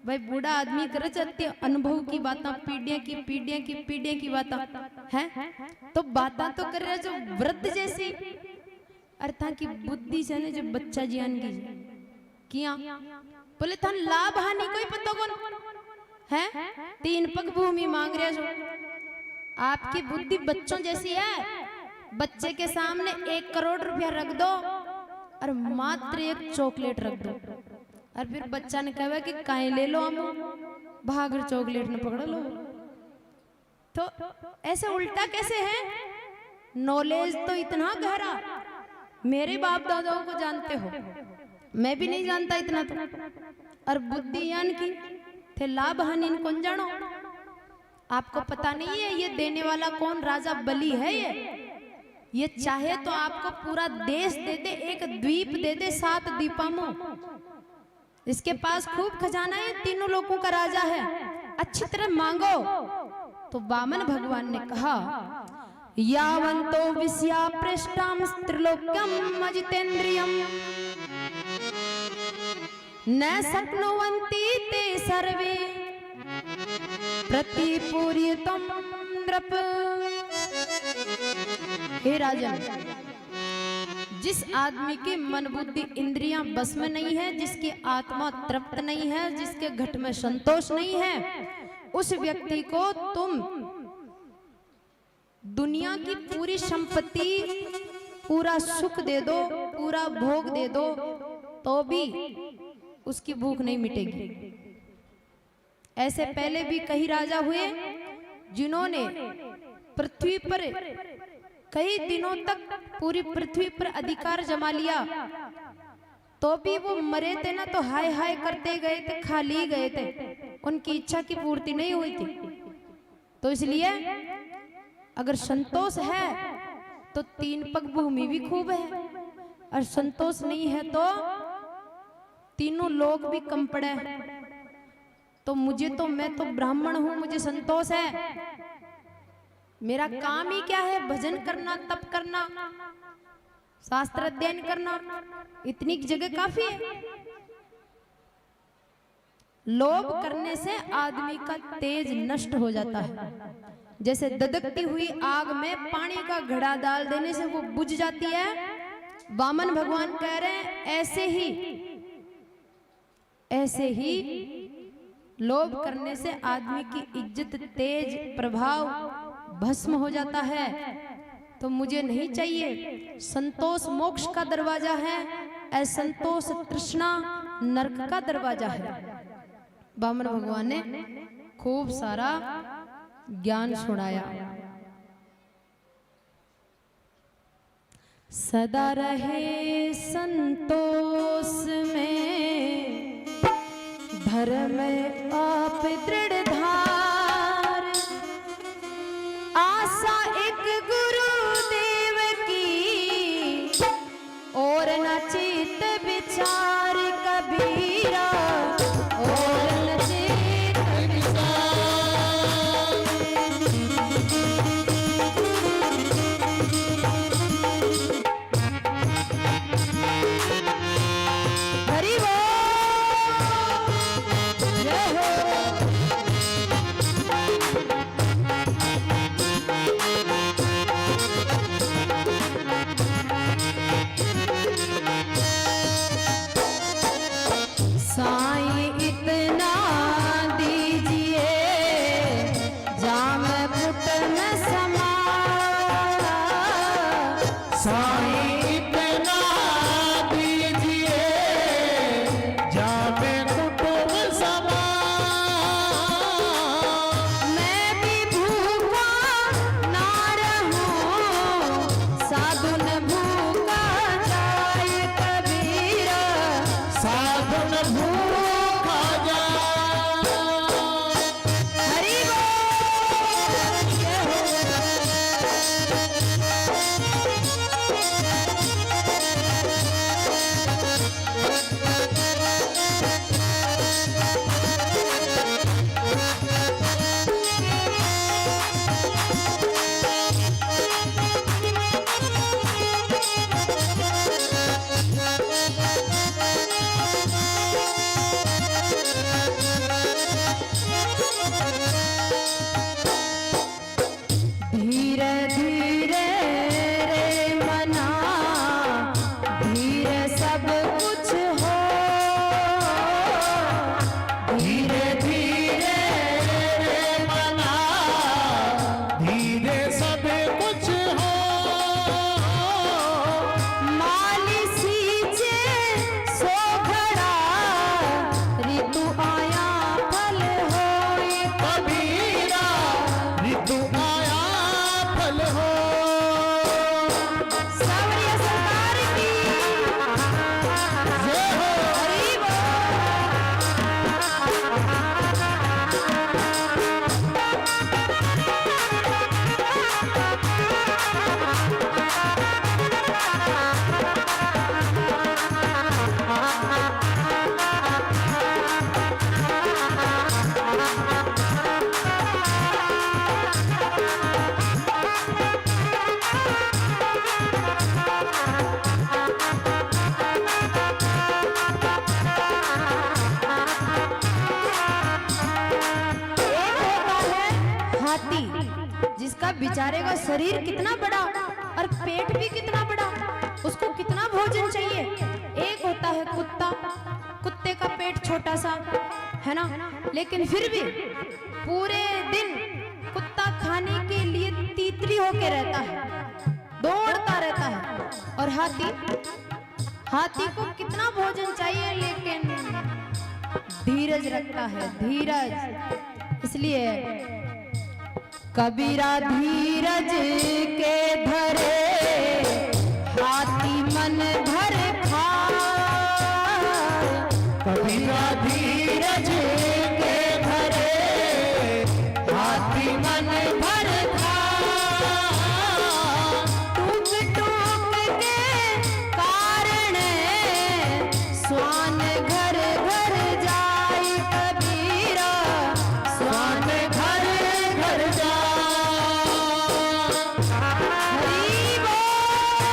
भाई बूढ़ा आदमी करे चाहते अनुभव की बातें, पीढ़ियां की बातें हैं, तो बातें तो कर रहा जो वृद्ध जैसी, अर्थात की बुद्धि से ने जो बच्चा जियान की किया। बोले था लाभ हानि कोई पता कौन है? 3 पग भूमि मांग रहे जो, आपकी बुद्धि बच्चों जैसी है। बच्चे के सामने 1 करोड़ रुपया रख दो और मात्र 1 चॉकलेट रख दो, और फिर बच्चा ने कहा कि काई ले लो, हम भागर चॉकलेट न पकड़ लो। तो ऐसे उल्टा कैसे है? नॉलेज तो इतना गहरा, मेरे बाप दादाओं को जानते हो, मैं भी नहीं जानता इतना तो। और बुद्धि यान की थे लाभ हानि कौन जानो? आपको पता नहीं है ये देने वाला कौन? राजा बलि है। ये चाहे तो आपको पूरा देश दे दे, एक द्वीप दे दे, 7 द्वीपामो। इसके पास खूब खजाना है, 3 लोगों का राजा है, अच्छी तरह मांगो। तो वामन भगवान ने कहा यावंतो विषया पृष्ठम त्रिलोक्यम अजितेन्द्रियम न शक्नुवन्ति ते सर्वे प्रतिपूर्यतम नृप। हे राजन, जिस आदमी की मन बुद्धि इंद्रियां बस में नहीं है, जिसकी आत्मा तृप्त नहीं है, जिसके घट में संतोष नहीं है, उस व्यक्ति को तुम दुनिया की पूरी संपत्ति, पूरा सुख दे दो, पूरा भोग दे दो, तो भी उसकी भूख नहीं मिटेगी। ऐसे पहले भी कई राजा हुए जिन्होंने पृथ्वी पर कई दिनों तक पूरी पृथ्वी पर अधिकार जमा लिया, तो भी वो मरे थे ना तो हाय हाय करते गए थे, खाली गए थे, उनकी इच्छा की पूर्ति नहीं हुई थी। तो इसलिए अगर संतोष है तो 3 पग भूमि भी खूब है, और संतोष नहीं है तो 3 लोग भी कम पड़े। तो मैं तो ब्राह्मण हूं, मुझे संतोष है। मेरा काम ही क्या है? भजन करना, तप करना, शास्त्र अध्ययन करना, इतनी जगह काफी है। लोभ करने से आदमी का तेज नष्ट हो जाता है। जैसे ददकती हुई आग में पानी का घड़ा डाल देने से वो बुझ जाती है। वामन भगवान कह रहे हैं ऐसे ही लोभ करने से आदमी की इज्जत, तेज, प्रभाव भस्म हो जाता है। तो मुझे नहीं चाहिए। संतोष मोक्ष का दरवाजा है, असंतोष तृष्णा नरक का दरवाजा है। वामन भगवान ने खूब सारा ज्ञान सुनाया। सदा रहे संतोष में धर्म आप दृढ़ धार, आशा एक गुरुदेव की और न चित विचार कबीरा, और न चित हरि बोल, जय हो। साईं इतना दीजिए जाम पुट में समा, साईं इतना दीजिए जामे कुटुंब समा, मैं भी भूखा ना रहूं साधु न भूखा जाए कबीरा, साधन भूखा जा। हरि बोल, जय हो। धीरे धीरे रे मना, धीरे सब कुछ हो, धीरे धीरे रे मना धीरे सब कुछ हो, माली सींचे सो घड़ा, ऋतु आया फल होए कबीरा ऋतु आया फल हो। सावरिया सरकार की जय हो। हरि बोल। हाथी, जिसका बेचारे का शरीर कितना बड़ा और पेट भी कितना बड़ा, उसको कितना भोजन चाहिए। एक होता है कुत्ता, कुत्ते का पेट छोटा सा है ना, लेकिन फिर भी पूरे दिन कुत्ता खाने के लिए तीतरी होके रहता है, दौड़ता रहता है। और हाथी, हाथी को कितना भोजन चाहिए लेकिन धीरज रखता है, धीरज। इसलिए कबीरा धीरज के धरे हाथी मन भर खाए, कबीरा धीरज के धरे हाथी मन भर खाए, टूक टूक के कारण स्वान घर घर जाए कबीरा, स्वान घर घर जा। हरि बोल,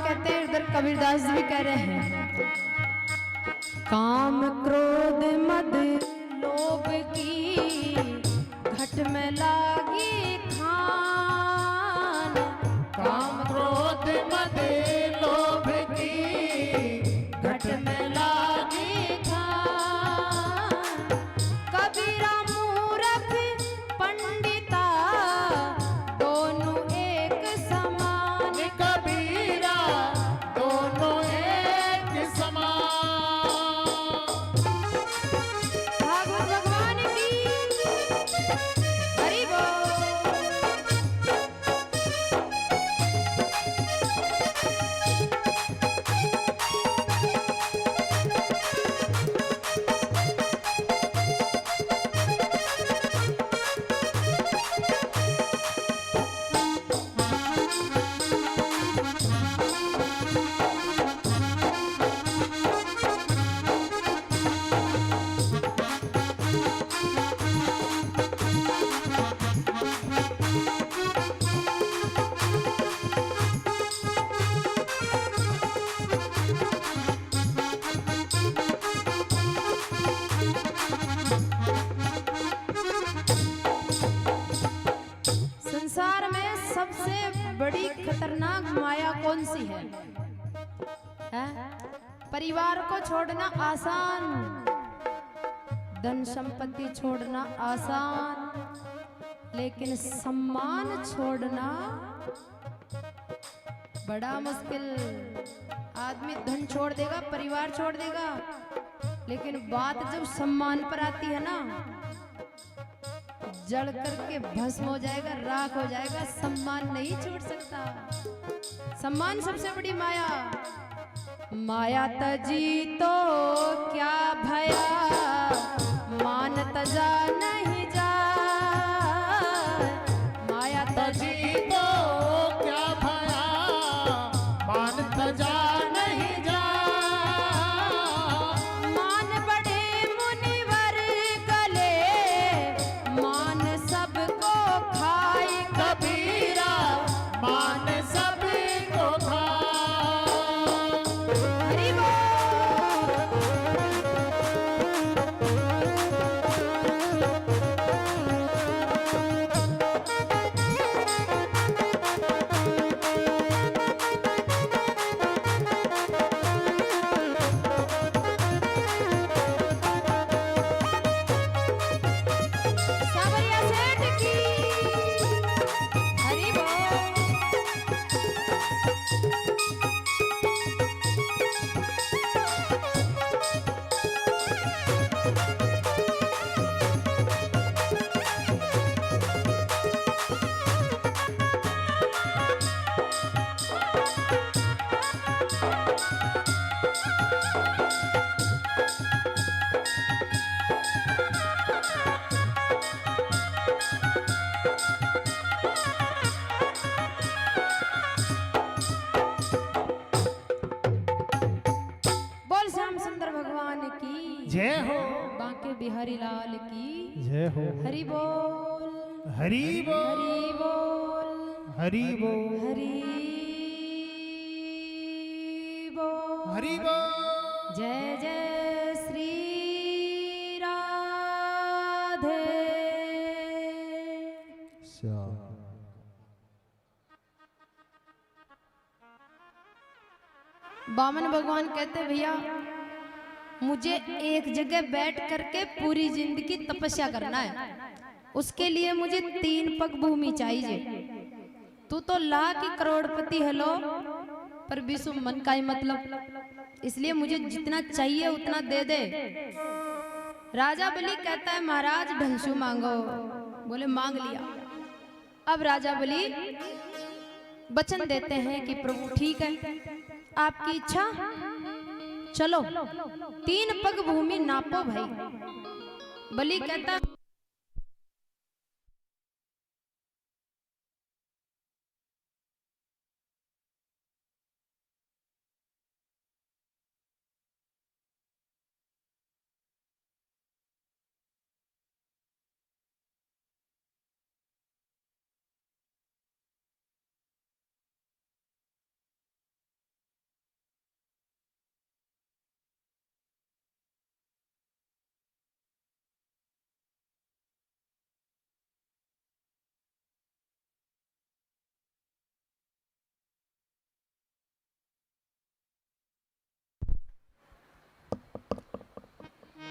कहते हैं, उधर कबीरदास जी भी कह रहे हैं, काम क्रोध मद लोभ की घट में लागी खान। काम क्रोध मद लोभ की घट में लागी खान। कबीरा मूरख पंडिता दोनों एक समान। कबीरा दोनों एक समान। भागवत भगवान की हरि बोल। संसार में सबसे बड़ी खतरनाक माया कौन सी है? परिवार को छोड़ना आसान, धन संपत्ति छोड़ना आसान, लेकिन सम्मान छोड़ना बड़ा मुश्किल। आदमी धन छोड़ देगा, परिवार छोड़ देगा, लेकिन बात जब सम्मान पर आती है ना, जड़ करके भस्म हो जाएगा, राख हो जाएगा। सम्मान नहीं छोड़ सकता। सम्मान सबसे बड़ी माया। माया तजी तो क्या भया, मान तजा नहीं जा। माया तजी तो क्या भया, मान तजा नहीं जा। मान बड़े मुनिवर गले, मान सबको खाई। कबीरा मान सबको खा। हरि बोल। सावरिया सेठ की हरि बोल। बोल श्याम सुंदर भगवान की जय हो। बांके बिहारी लाल की जय हो। हरि बोल। हरि बोल। हरि बोल। हरि बोल। हरि बोल। हरि बोल। जय जय श्री राधे। बामन भगवान कहते भैया, मुझे एक जगह बैठ करके पूरी जिंदगी तपस्या करना है, उसके लिए मुझे 3 पग भूमि चाहिए। तू तो लाख की करोड़पति है लो, पर विश्व मन का ही मतलब, इसलिए मुझे जितना चाहिए उतना दे दे। राजा बलि कहता है महाराज ढंसू मांगो। बोले मांग लिया। अब राजा बलि वचन देते हैं कि प्रभु ठीक है, आपकी इच्छा, चलो 3 पग भूमि नापो भाई। बलि कहता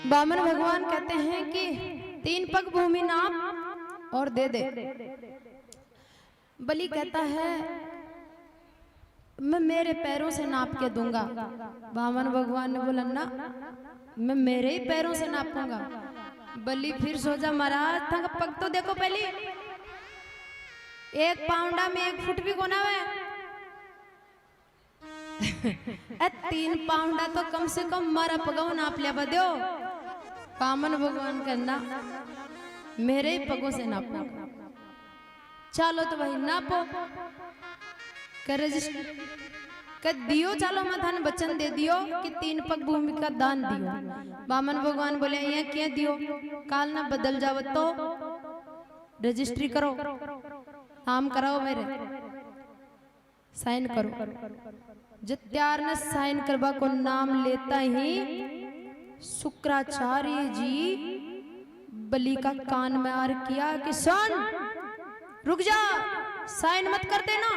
वामन भगवान कहते हैं कि 3 पग भूमि नाप और दे दे। बलि कहता है मैं मेरे पैरों से नाप के दूंगा। वामन भगवान ने बोला ना, मैं मेरे ही पैरों से नापूंगा। बलि फिर सोचा महाराज था पग तो देखो पहले, 1 पाउंडा में 1 फुट भी कोना है। 3 पाउंडा तो कम से कम मारा पगो नाप लिया बदो। वामन भगवान कहना मेरे ही पगों से नापो। चलो तो भाई नापो कर दियो। चलो मैं थाने वचन दे दियो कि 3 पग भूमि का दान दियो। वामन भगवान बोले ये क्या दियो, काल ना बदल जाओ तो रजिस्ट्री करो, नाम कराओ, मेरे साइन करो। जत्यार ने साइन करवा को नाम लेता ही शुक्राचार्य जी बलि का कान में आर किया कि सुन रुक जा, साइन मत कर देना।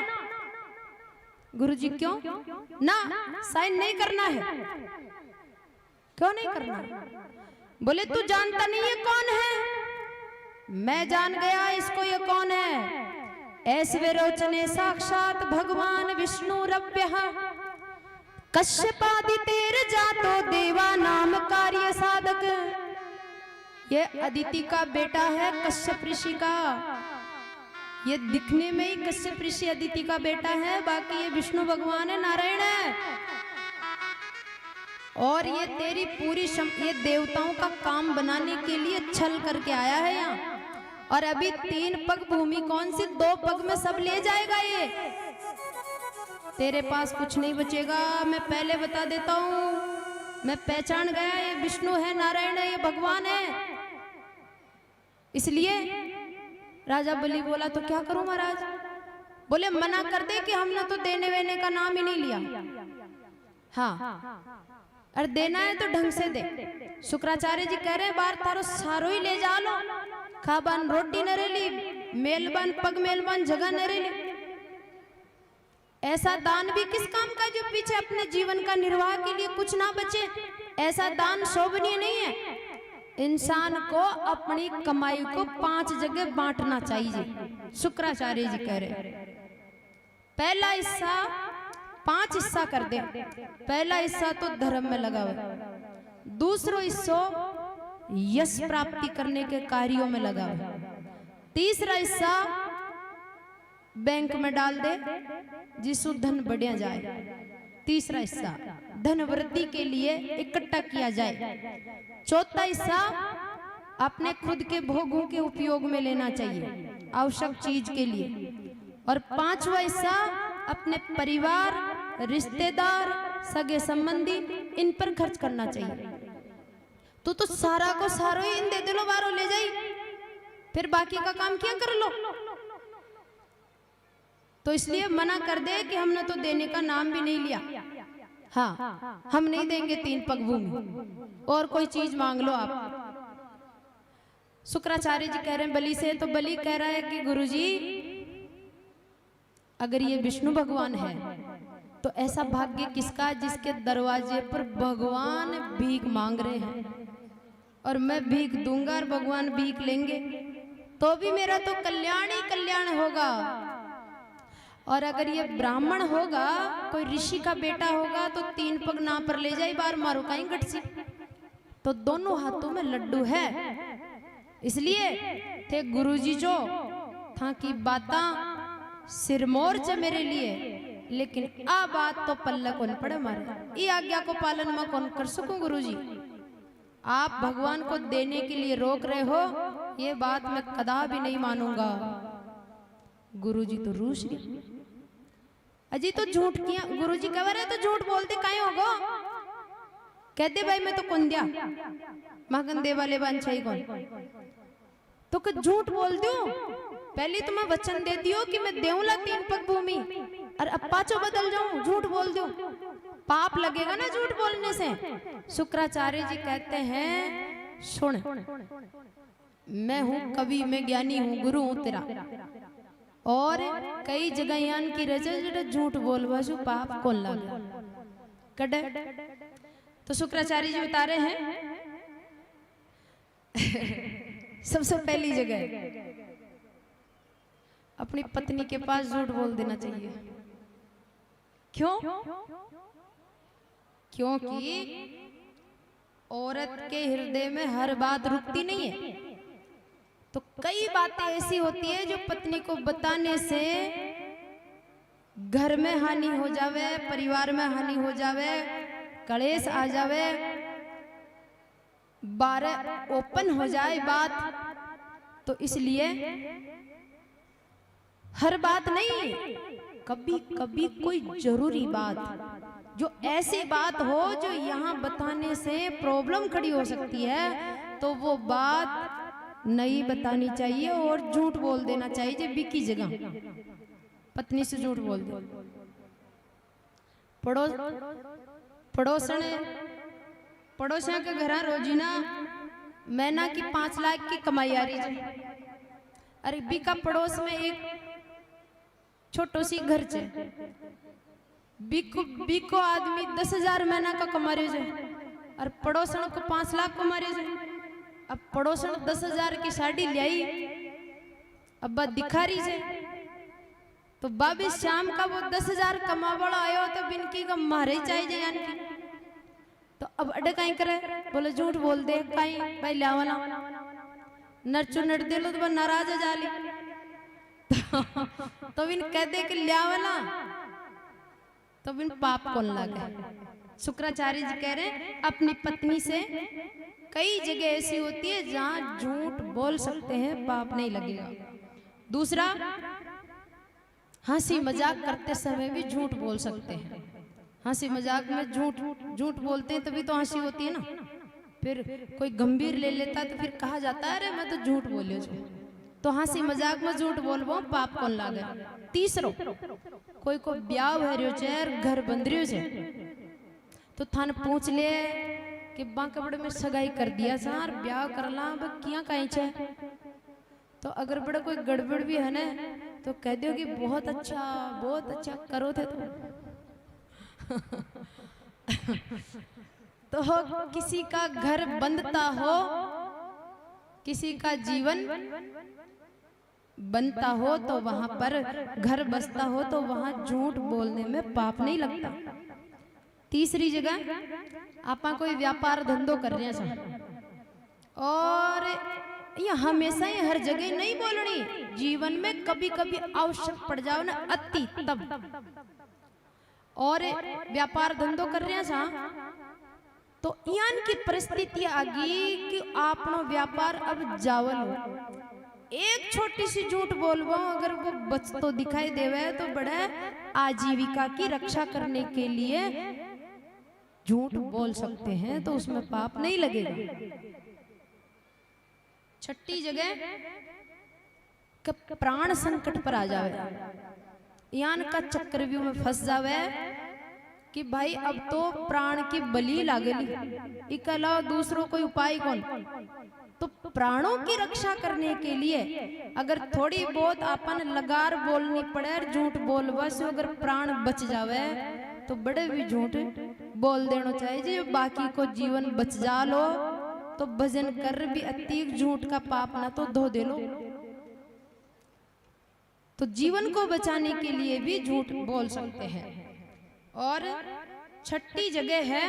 गुरुजी क्यों ना, साइन नहीं करना है। क्यों नहीं करना? बोले तू जानता नहीं ये कौन है? मैं जान गया इसको, ये कौन है। ऐसवे रोचने साक्षात भगवान विष्णु रव्य कश्यपादि तेरे जातो देवा नाम कार्य साधक। ये अदिति का बेटा है कश्यप ऋषि का। ये दिखने में ही कश्यप ऋषि अदिति का बेटा है, बाकी ये विष्णु भगवान है, नारायण है। और ये तेरी पूरी ये देवताओं का काम बनाने के लिए छल करके आया है यहाँ। और अभी 3 पग भूमि कौन सी, 2 पग में सब ले जाएगा ये। तेरे पास कुछ नहीं बचेगा, मैं पहले बता देता हूँ। मैं पहचान गया ये विष्णु है, नारायण है, ये भगवान है। इसलिए राजा बलि बोला तो क्या करूं महाराज? बोले मना कर दे कि हमने तो देने वेने का नाम ही नहीं लिया। हाँ, और देना है तो ढंग से दे। शुक्राचार्य जी कह रहे हैं बार तारो सारो ही ले जा लो, खाबान रोटी न रेली, मेलबान पग मेलबान जगह न रेली। ऐसा दान भी किस काम का जो पीछे अपने जीवन का निर्वाह के लिए कुछ ना बचे। ऐसा दान शोभनीय नहीं है। इंसान को अपनी कमाई को 5 जगह बांटना चाहिए, शुक्राचार्य जी कह रहे। पहला हिस्सा 5 हिस्सा कर दे। पहला हिस्सा तो धर्म में लगा हुआ, दूसरा हिस्सा यश प्राप्ति करने के कार्यों में लगा हुआ, तीसरा हिस्सा बैंक में डाल दे जिससे धन बढ़िया जाए, तीसरा हिस्सा धन वृद्धि के लिए इकट्ठा किया जाए, चौथा हिस्सा अपने खुद के भोगों के उपयोग में लेना चाहिए आवश्यक चीज के लिए, और 5वां हिस्सा अपने परिवार, रिश्तेदार, सगे संबंधी इन पर खर्च करना चाहिए। तो सारा को सारो ही इन दे दे लो, बारो ले जाई, फिर बाकी का काम क्या कर लो। तो इसलिए मना कर दे कि हमने तो देने का नाम भी नहीं लिया। हाँ, हम नहीं देंगे 3 पग भूमि, और कोई चीज मांग लो आप। शुक्राचार्य जी कह रहे हैं बलि से, तो बलि कह रहा है कि गुरुजी अगर ये विष्णु भगवान है तो ऐसा भाग्य किसका जिसके दरवाजे पर भगवान भीख मांग रहे हैं, और मैं भीख दूंगा और भगवान भीख लेंगे तो भी मेरा तो कल्याण ही कल्याण होगा। और अगर ये ब्राह्मण होगा, कोई ऋषि का बेटा होगा, तो 3 पग ना पर ले जाए, बार मारो कहीं गटसी। तो दोनों हाथों में लड्डू है। इसलिए थे गुरुजी जो था की बाता सिरमौर च मेरे लिए, लेकिन आ बात तो पल्ला कौन पड़े मारे, ये आज्ञा को पालन में कौन कर सकूं गुरुजी। आप भगवान को देने के लिए रोक रहे हो, ये बात मैं कदा भी नहीं मानूंगा। गुरुजी तो रूस गए, अजी तो झूठ किया। गुरुजी कह रहे तो झूठ बोलते काहे होगो, कहते भाई मैं तो कौन दिया मगन दे वाले बन छई कौन, तो झूठ बोल दो। पहले तो मैं वचन दे दियो कि मैं देऊंला 3 पग भूमि, और अब पाछो बदल जाऊं, झूठ बोल दो, पाप लगेगा ना झूठ बोलने से। शुक्राचार्य जी कहते हैं सुन, मैं हूं कवि, मैं ज्ञानी हूं, गुरु हूं तेरा, और कई जगह यान की रजे झूठ बोल बसु पाप कौन लगे कड। तो शुक्राचार्य जी बता रहे हैं सबसे पहली जगह अपनी पत्नी के पास झूठ बोल देना चाहिए। क्यों? क्योंकि औरत के हृदय में हर बात रुकती नहीं है। तो कई बातें ऐसी होती है जो पत्नी को बताने से घर में हानि हो जावे, परिवार में हानि हो जावे, कलेश आ जावे, बारह ओपन हो जाए बात। तो इसलिए हर बात नहीं, कभी कभी कोई जरूरी बात, जो ऐसी बात हो जो यहाँ बताने से प्रॉब्लम खड़ी हो सकती है, तो वो बात नहीं बतानी चाहिए और झूठ बोल देना चाहिए। जब भी की जगह पत्नी से झूठ बोल दे। पड़ोसियों के घर रोजीना महीना की 5 लाख की कमाई आ रही है। अरे बीका पड़ोस में एक छोटो सी घर छे, बीको आदमी 10,000 महीना का कमा रहे है और पड़ोसन को 5 लाख कमा रहे है। अब पड़ोसन 10,000 की साड़ी लाई, अब बात दिखा रही है, तो बाबी शाम का वो 10,000 कमा वाला आयो तो बिनकी का मारे ही चाहिए यानी की। तो अब अडे कहीं करे, बोले झूठ बोल दे कहीं भाई लावला नरचू नट दे लो तो नाराज हो जाली। तो बिन कह दे कि लियावला तो बिन पाप कौन लागे। शुक्राचार्य जी कह रहे अपनी पत्नी से कई जगह ऐसी होती है जहां झूठ बोल सकते हैं, पाप नहीं लगेगा। दूसरा, हंसी मजाक करते समय भी झूठ बोल सकते हैं। हंसी मजाक में झूठ बोलते हैं तभी तो हंसी होती है ना। फिर कोई गंभीर ले लेता तो फिर कहा जाता है अरे मैं तो झूठ बोलियो छो। तो हंसी मजाक में झूठ बोलबो पाप कौन लागे। तीसरो, कोई को ब्याह भरियो छे, घर बंध रियो छे, तो थाने पूछ ले कि बांका में सगाई कर दिया सार ब्याह करला किया कहीं छे। तो अगर बड़ा कोई गड़बड़ भी है ना तो कह दो कि बहुत अच्छा करो थे तो किसी का घर बंधता हो, किसी का जीवन बनता हो, तो वहां पर घर बसता हो तो वहां झूठ बोलने में पाप नहीं लगता। तीसरी जगह, आपा कोई व्यापार धंधो कर रहे हैं और ये हमेशा ही हर जगह नहीं बोलनी, जीवन में कभी कभी आवश्यक पड़ जाओ ना अति तब। और व्यापार धंधो कर रहे हैं तो यान की परिस्थिति आ गई कि आपनो व्यापार अब जावल हो, एक छोटी सी झूठ बोलबो अगर वो बच तो दिखाई देवे तो बड़े आजीविका की रक्षा करने के लिए झूठ बोल सकते हैं, तो उसमें पाप नहीं लगेगा। छठी जगह, प्राण संकट पर आ जावे, यान का चक्रव्यूह में फंस जावे कि भाई अब तो प्राण की बलि लागली, इसके अलावा दूसरों कोई उपाय कौन। तो प्राणों की रक्षा करने के लिए अगर थोड़ी बहुत अपन लगार बोलनी पड़े, झूठ बोल बस अगर प्राण बच जावे तो बड़े भी झूठ बोल देना चाहिए। बाकी को जीवन बच जा लो तो भजन कर भी अति झूठ का पाप ना तो धो दे लो। तो जीवन को बचाने के लिए भी झूठ बोल सकते हैं। और छठी जगह है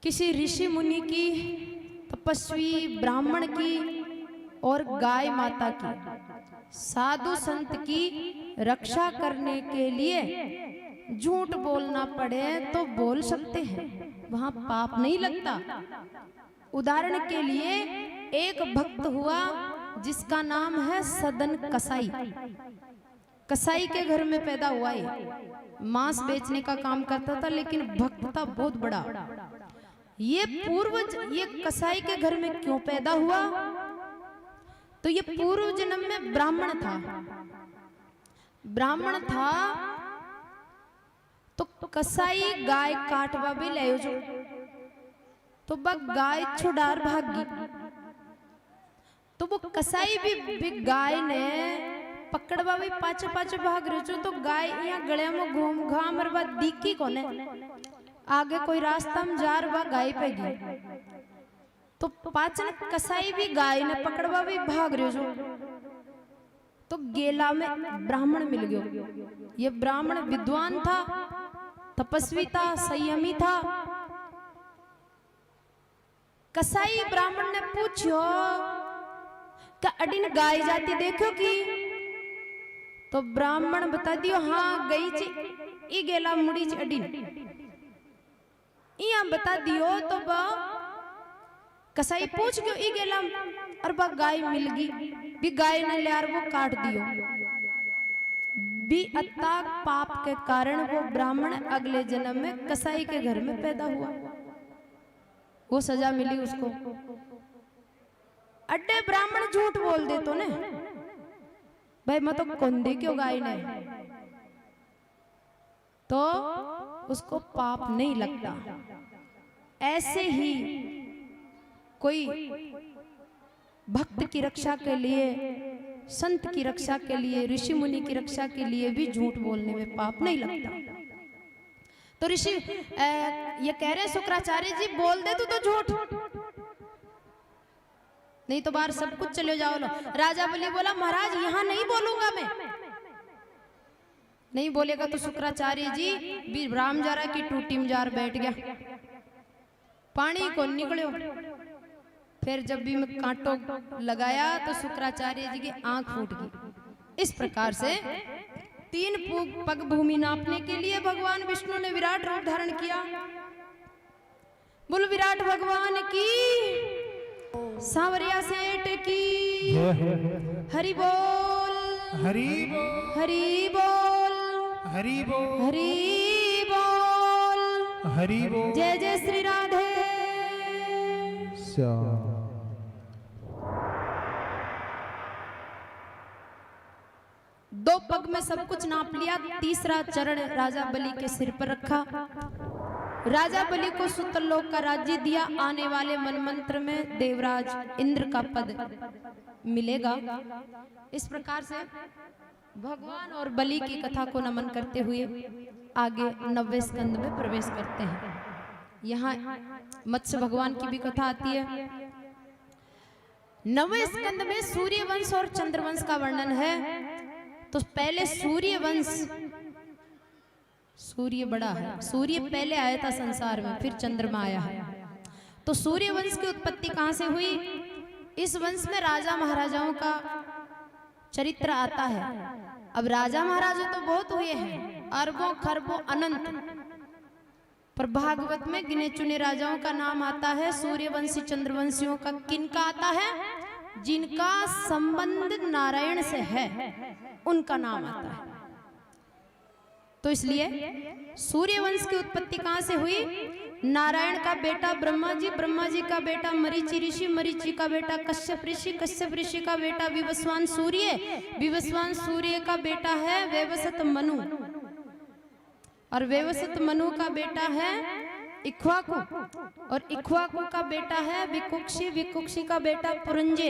किसी ऋषि मुनि की, तपस्वी ब्राह्मण की और गाय माता की, साधु संत की रक्षा करने के लिए झूठ बोलना पड़े तो बोल सकते हैं, वहां पाप नहीं लगता। उदाहरण के लिए एक भक्त हुआ जिसका नाम है सदन कसाई। कसाई के घर में पैदा हुआ है, मांस बेचने का काम करता था लेकिन भक्त था बहुत बड़ा। ये पूर्वज ये कसाई के घर में क्यों पैदा हुआ, तो ये पूर्व जन्म में ब्राह्मण था। ब्राह्मण था तो कसाई गाय काटवा भी ले जो, तो वह गाय छुड़ार भागी। तो वो कसाई भी गाय ने पकड़वा भी पाछे पाछे भाग रहे छो, तो गाय यहाँ गले में घूम घाम रहा दिखी कोने, आगे कोई रास्ता में जा रहा गाय पे गई। तो पाचन कसाई भी गाय ने पकड़वा भी भाग रहे जो, तो गेला में ब्राह्मण मिल गयो। ये ब्राह्मण विद्वान था, तपस्वी था, संयमी था। कसाई ब्राह्मण ने पूछो क्या अडिन गाय जाती देखो की? तो ब्राह्मण बता दियो हाँ गई ची, ई गेला मुड़ी ची अडिन इया बता दियो। तो बा कसाई पूछ गयो ई गेला और बा गाय मिल गई भी, गाय ने लियार वो काट दियो भी। अताक पाप के कारण वो ब्राह्मण अगले जन्म में कसाई के घर में पैदा हुआ, वो सजा मिली उसको। अड्डे ब्राह्मण झूठ बोल दे तो ने भाई मैं तो कोंदे क्यों गाय ने, तो उसको पाप नहीं लगता। ऐसे ही कोई भक्त की रक्षा के लिए, संत की रक्षा के लिए, ऋषि मुनि की रक्षा के लिए भी झूठ बोलने में पाप नहीं लगता। तो ऋषि ये कह रहे शुक्राचार्य जी बोल दे तू तो झूठ, नहीं तो बाहर सब कुछ चले जाओ लो। राजा बलि बोला महाराज यहाँ नहीं बोलूंगा मैं। नहीं बोलेगा तो शुक्राचार्य जी भी राम जारा की टूटी में जार बैठ गया, पानी को निकलो। फिर जब भी मैं कांटो लगाया तो शुक्राचार्य जी की आंख फूट गई। इस प्रकार से 3 पग भूमि नापने के लिए भगवान विष्णु ने विराट रूप धारण किया। बोल विराट भगवान की, सांवरिया सेठ की, हरि बोल, हरि बोल, हरि बोल, हरि बोल, हरि बोल, हरि बोल। जय जय श्री राधे। दो पग में सब कुछ नाप लिया। तीसरा चरण राजा बलि के सिर पर रखा। राजा बलि को सुतरलोक का राज्य दिया। आने वाले मनमंत्र में देवराज इंद्र का पद मिलेगा। इस प्रकार से भगवान और बलि की कथा को नमन करते हुए आगे 90वें स्कंद में प्रवेश करते हैं। यहाँ मत्स्य भगवान की भी कथा आती है। 9वें स्कंद में सूर्य वंश और चंद्रवंश का वर्णन है। तो पहले सूर्य वंश, सूर्य बड़ा है, सूर्य पहले आया था संसार में, फिर चंद्रमा आया है। तो सूर्य वंश की उत्पत्ति कहां से हुई? इस वंश में राजा महाराजाओं का चरित्र आता है। अब राजा महाराजा तो बहुत हुए हैं, अरबों खरबों अनंत, पर भागवत में गिने चुने राजाओं का नाम आता है। सूर्यवंशी चंद्रवंशियों का किनका आता है? जिनका संबंध नारायण से है उनका नाम आता है। तो इसलिए सूर्यवंश की उत्पत्ति कहां से हुई? नारायण का बेटा ब्रह्मा जी, ब्रह्मा जी का बेटा मरीचि ऋषि, मरीचि का बेटा कश्यप ऋषि, कश्यप ऋषि का बेटा विवस्वान सूर्य, विवस्वान सूर्य का बेटा है वैवस्वत मनु, और वैवस्वत मनु का बेटा है इक्ष्वाकु, और इक्ष्वाकु का बेटा है विकुक्षी, विकुक्षी का बेटा पुरंजे।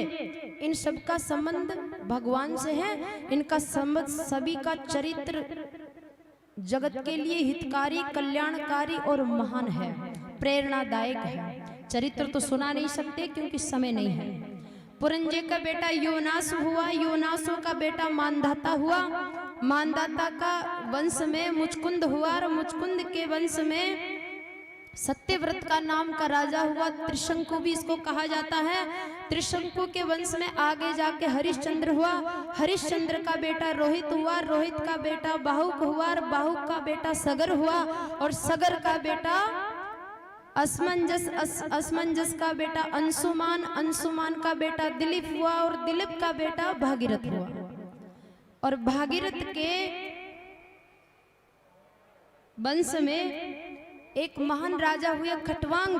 इन सब का संबंध भगवान से है। इनका संबंध, सभी का चरित्र जगत के लिए हितकारी, कल्याणकारी और महान है, प्रेरणादायक है। चरित्र तो सुना नहीं सकते क्योंकि समय नहीं है। पुरंजे का बेटा योनास हुआ, योनासु का बेटा मानधाता हुआ, मानधाता का वंश में मुचकुंद हुआ, और मुचकुंद के वंश में सत्यव्रत का नाम का राजा हुआ। त्रिशंकु भी इसको कहा जाता है। त्रिशंकु के वंश में आगे जाके हरिश्चंद्र हुआ, हरिश्चंद्र का बेटा रोहित हुआ, रोहित का बेटा बाहुक हुआ, और बाहुक का बेटा सगर हुआ, और सगर का बेटा असमंजस, असमंजस का बेटा अंशुमान, अंशुमान का बेटा दिलीप हुआ, और दिलीप का बेटा भागीरथ हुआ। और भागीरथ के वंश में एक महान राजा हुए खटवांग।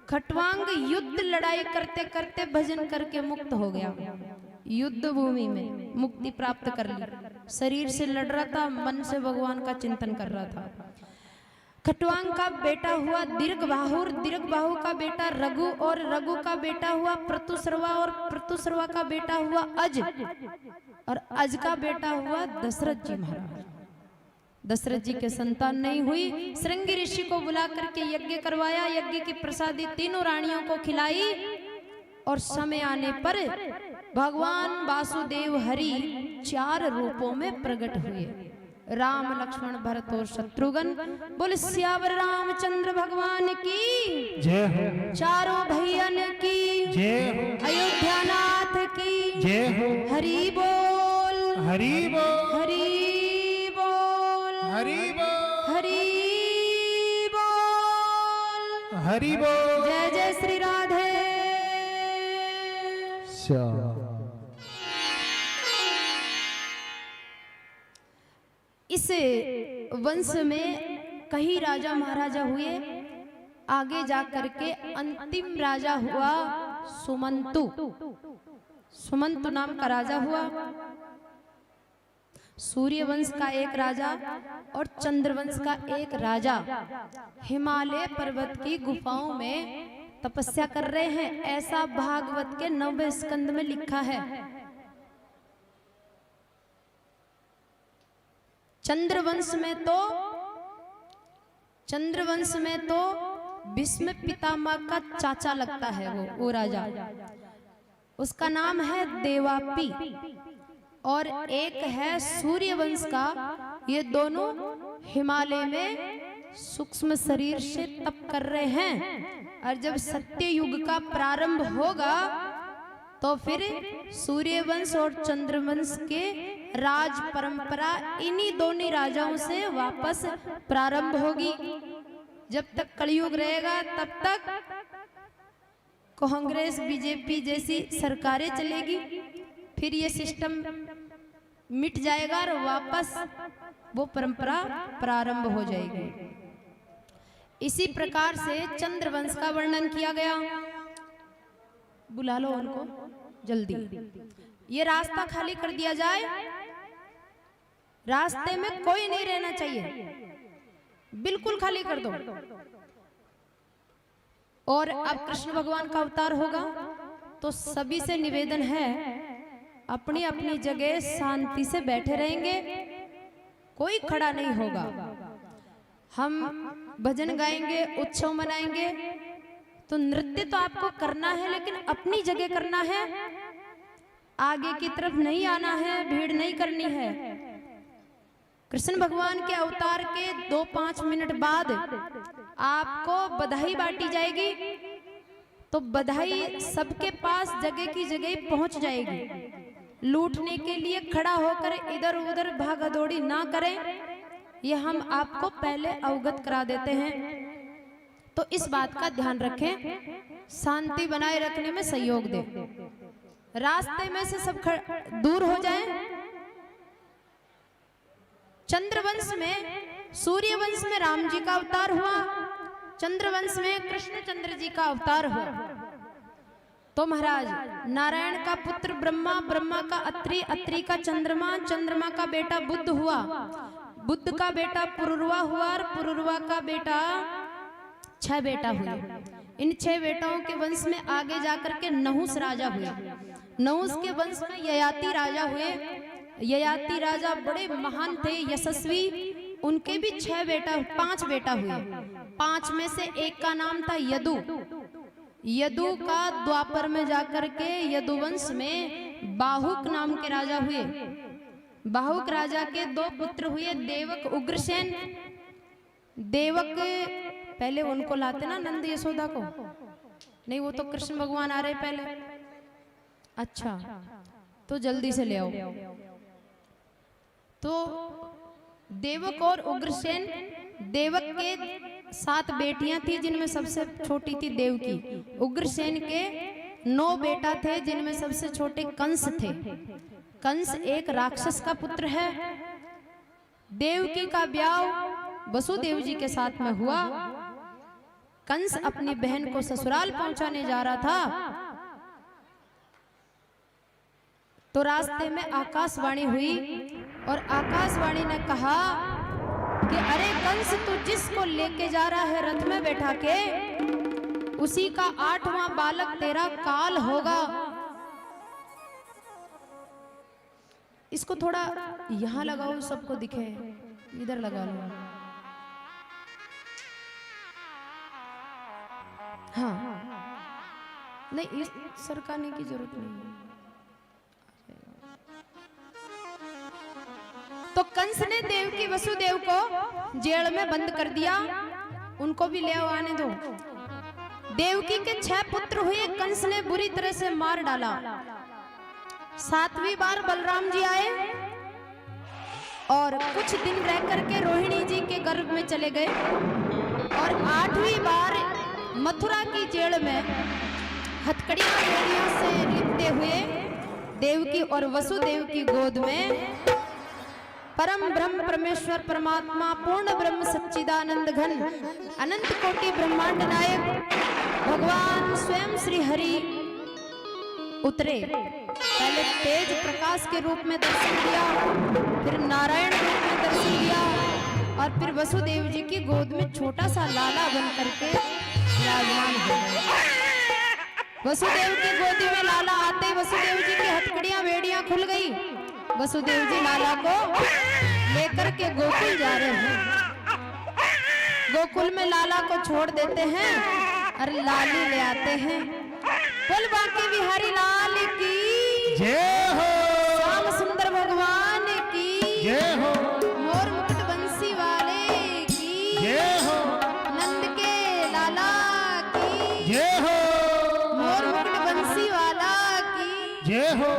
खटवांग युद्ध लड़ाई करते करते भजन करके मुक्त हो गया, युद्ध भूमि में मुक्ति प्राप्त कर ली। शरीर से लड़ रहा था, मन से भगवान का चिंतन कर रहा था। खटवांग का बेटा हुआ दीर्घबाहु, दीर्घबाहु का बेटा रघु, और रघु का बेटा हुआ प्रतुसर्वा, और प्रतुसर्वा का बेटा हुआ अज, और अज का बेटा हुआ दशरथ जी महाराज। दशरथ जी के संतान नहीं हुई। श्रृंगी ऋषि को बुला करके यज्ञ करवाया, यज्ञ की प्रसादी तीनों रानियों को खिलाई और समय आने पर भगवान वासुदेव हरि 4 रूपों में प्रकट हुए। राम लक्ष्मण भरत और शत्रुघ्न। बोले सियावर रामचंद्र भगवान की जय हो, चारों भैयन की जय हो, अयोध्या नाथ की जय हो, हरि बोल, हरि बोल, हरि बोल, हरि बोल, हरि बोल। हरि बोल। जय जय श्री राधे। इस वंश में कई राजा महाराजा हुए। आगे जा करके अंतिम राजा हुआ सुमंतु। सुमंतु नाम का राजा हुआ। सूर्य वंश का एक राजा और चंद्रवंश का एक राजा हिमालय पर्वत की गुफाओं में तपस्या कर रहे हैं, ऐसा भागवत के 9वें स्कंद में लिखा है। चंद्रवंश में तो भीष्म पितामह का चाचा लगता है वो राजा। उसका नाम है देवापी। और एक है सूर्यवंश का। ये दोनों हिमालय में सूक्ष्म शरीर से तप कर रहे हैं। और जब सत्य युग का प्रारंभ होगा तो फिर सूर्यवंश और चंद्रवंश के राज परंपरा इन्हीं दोनों राजाओं से वापस प्रारंभ होगी। जब तक कलयुग रहेगा तब तक कांग्रेस बीजेपी जैसी सरकारें चलेगी, फिर ये सिस्टम मिट जाएगा और वापस वो परंपरा प्रारंभ हो जाएगी। इसी प्रकार से चंद्रवंश का वर्णन किया गया। बुला लो उनको जल्दी। ये रास्ता खाली कर दिया जाए, रास्ते में कोई नहीं रहना चाहिए, बिल्कुल खाली कर दो। और अब कृष्ण भगवान का अवतार होगा तो सभी से निवेदन है अपनी अपनी जगह शांति से बैठे रहेंगे, कोई खड़ा नहीं होगा। हम भजन गाएंगे, उत्सव मनाएंगे, तो नृत्य तो आपको करना है लेकिन अपनी जगह करना है, आगे की तरफ नहीं आना है, भीड़ नहीं करनी है। कृष्ण भगवान के अवतार के 2-5 मिनट बाद आपको बधाई बांटी जाएगी, तो बधाई सबके पास जगह की जगह पहुंच जाएगी। लूटने के लिए खड़ा होकर इधर उधर भागा दौड़ी ना करें, यह हम आपको पहले अवगत करा देते हैं। तो इस बात का ध्यान रखें, शांति बनाए रखने में सहयोग दें। रास्ते में से सब दूर हो जाएं। चंद्रवंश में, सूर्यवंश में राम जी का अवतार हुआ, चंद्रवंश में कृष्णचंद्र जी का अवतार हुआ। तो महाराज नारायण का पुत्र ब्रह्मा, ब्रह्मा का अत्रि, अत्रि का चंद्रमा, चंद्रमा का बेटा बुद्ध हुआ, बुद्ध का बेटा पुरुरवा हुआ और पुरुरवा का बेटा 6 बेटा हुए। इन 6 बेटाओं के वंश में आगे जाकर के नहुस राजा हुए। नहुस के वंश में ययाति राजा हुए। ययाति राजा बड़े महान थे, यशस्वी। उनके भी 5 बेटा हुए। 5 में से एक का नाम था यदु। यदु का द्वापर में जाकर के यदुवंश में बाहुक नाम के राजा हुए। बाहुक राजा के 2 पुत्र हुए, देवक, उग्रसेन। देवक पहले उनको लाते ना नंद यशोदा को, नहीं वो तो कृष्ण भगवान आ रहे पहले। अच्छा तो जल्दी से ले आओ। तो देवक और उग्रसेन, देवक के 7 बेटियां थी जिनमें सबसे छोटी थी देवकी। उग्रसेन के 9 बेटा थे जिनमें सबसे छोटे कंस थे। कंस एक राक्षस का पुत्र है। देवकी का ब्याह वसुदेव जी के साथ में हुआ। कंस अपनी बहन को ससुराल पहुंचाने जा रहा था तो रास्ते में आकाशवाणी हुई और आकाशवाणी ने कहा कि अरे कंस, तू जिसको लेके जा रहा है रथ में बैठा के, उसी का 8वां बालक तेरा काल होगा। इसको थोड़ा यहां लगाओ, सबको दिखे। इधर लगा लो। हाँ नहीं, इस सरकाने की जरूरत नहीं है। तो कंस ने देवकी वसुदेव को जेल में बंद कर दिया। उनको भी ले आने दो। देवकी के 6 पुत्र हुए। कंस ने बुरी तरह से मार डाला। 7वीं बार बलराम जी आए और कुछ दिन रह करके रोहिणी जी के गर्भ में चले गए। और 8वीं बार मथुरा की जेल में हथकड़ियां बेड़ियों से लिपटे हुए देवकी और वसुदेव की गोद में परम ब्रह्म परमेश्वर परमात्मा पूर्ण ब्रह्म सच्चिदानंद घन अनंत कोटि ब्रह्मांड नायक भगवान स्वयं श्री हरि उतरे। पहले तेज प्रकाश के रूप में दर्शन दिया, फिर नारायण रूप में दर्शन दिया और फिर वसुदेव जी की गोद में छोटा सा लाला बन करके विराजमान हो गए। वसुदेव की गोदी में लाला आते ही वसुदेव जी की हथकड़ियां बेड़ियां खुल गई। वसुदेव जी लाला को लेकर के गोकुल जा रहे हैं। गोकुल में लाला को छोड़ देते हैं और लाली ले आते हैं। बोल बांके बिहारी लाल की जय हो, श्याम सुंदर भगवान की जय हो, मोर मुकुट बंसी वाले की जय हो, नंद के लाला की जय हो, मोर मुकुट बंसी वाला की जय हो।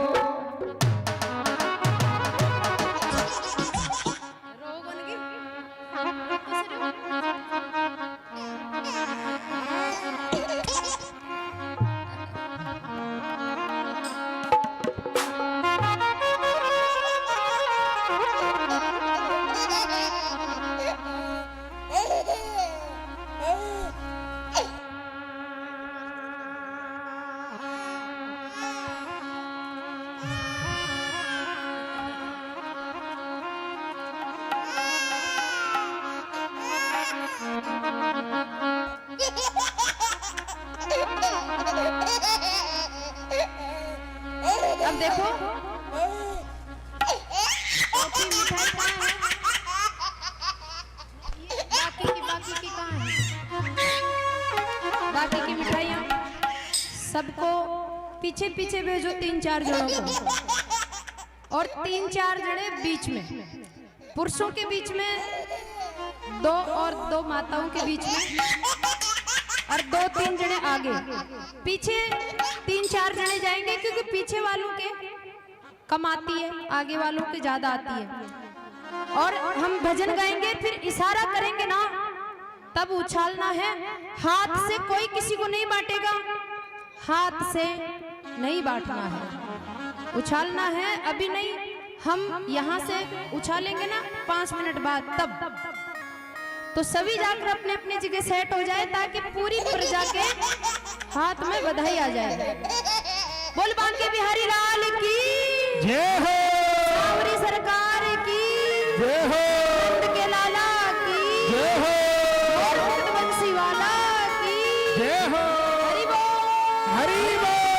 अब देखो टोपी मिठाई कहाँ है? बाकी की कहाँ है? बाकी की मिठाइयाँ सबको पीछे पीछे भेजो 3-4 जनों को और 3-4 जने बीच में, पुरुषों के बीच में 2 और 2 माताओं के बीच में और 2-3 जने आगे। पीछे 3-4 जने जाएंगे क्योंकि पीछे वालों के कम आती है, आगे वालों के ज्यादा आती है। और हम भजन गाएंगे, फिर इशारा करेंगे ना, तब उछालना है। हाथ से कोई किसी को नहीं बांटेगा, हाथ से नहीं बांटना है, उछालना है। अभी नहीं, हम यहाँ से उछालेंगे ना 5 मिनट बाद, तब तो सभी जाकर अपने अपनी जगह सेट हो जाए ताकि पूरी प्रजा के हाथ में बधाई आ जाए। बोल बांके बिहारी लाल की जय हो, सावरी सरकार की जय हो, नंद के लाला की जय हो, और मुकुट बंसी वाला की जय हो, हरि बोल। हरि बोल।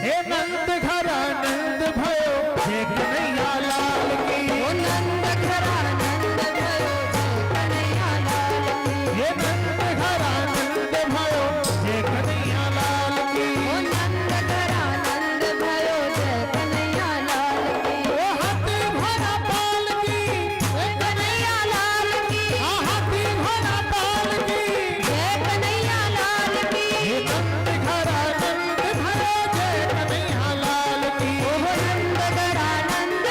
हे नंद घर आनंद भयो, जय कन्हैया लाल की। ओ नंद घर आनंद भयो, जय कन्हैया लाल की। हे नंद घर आनंद भयो, जय कन्हैया लाल की। ओ नंद घर आनंद भयो, जय कन्हैया लाल की। ओ हाथी घोड़ा पाल की, जय कन्हैया लाल की, हाथी घोड़ा पाल की। जय कन्हैया लाल की। हे नंद घर आनंद भयो, जय कन्हैया लाल की। ओ नंद घर आनंद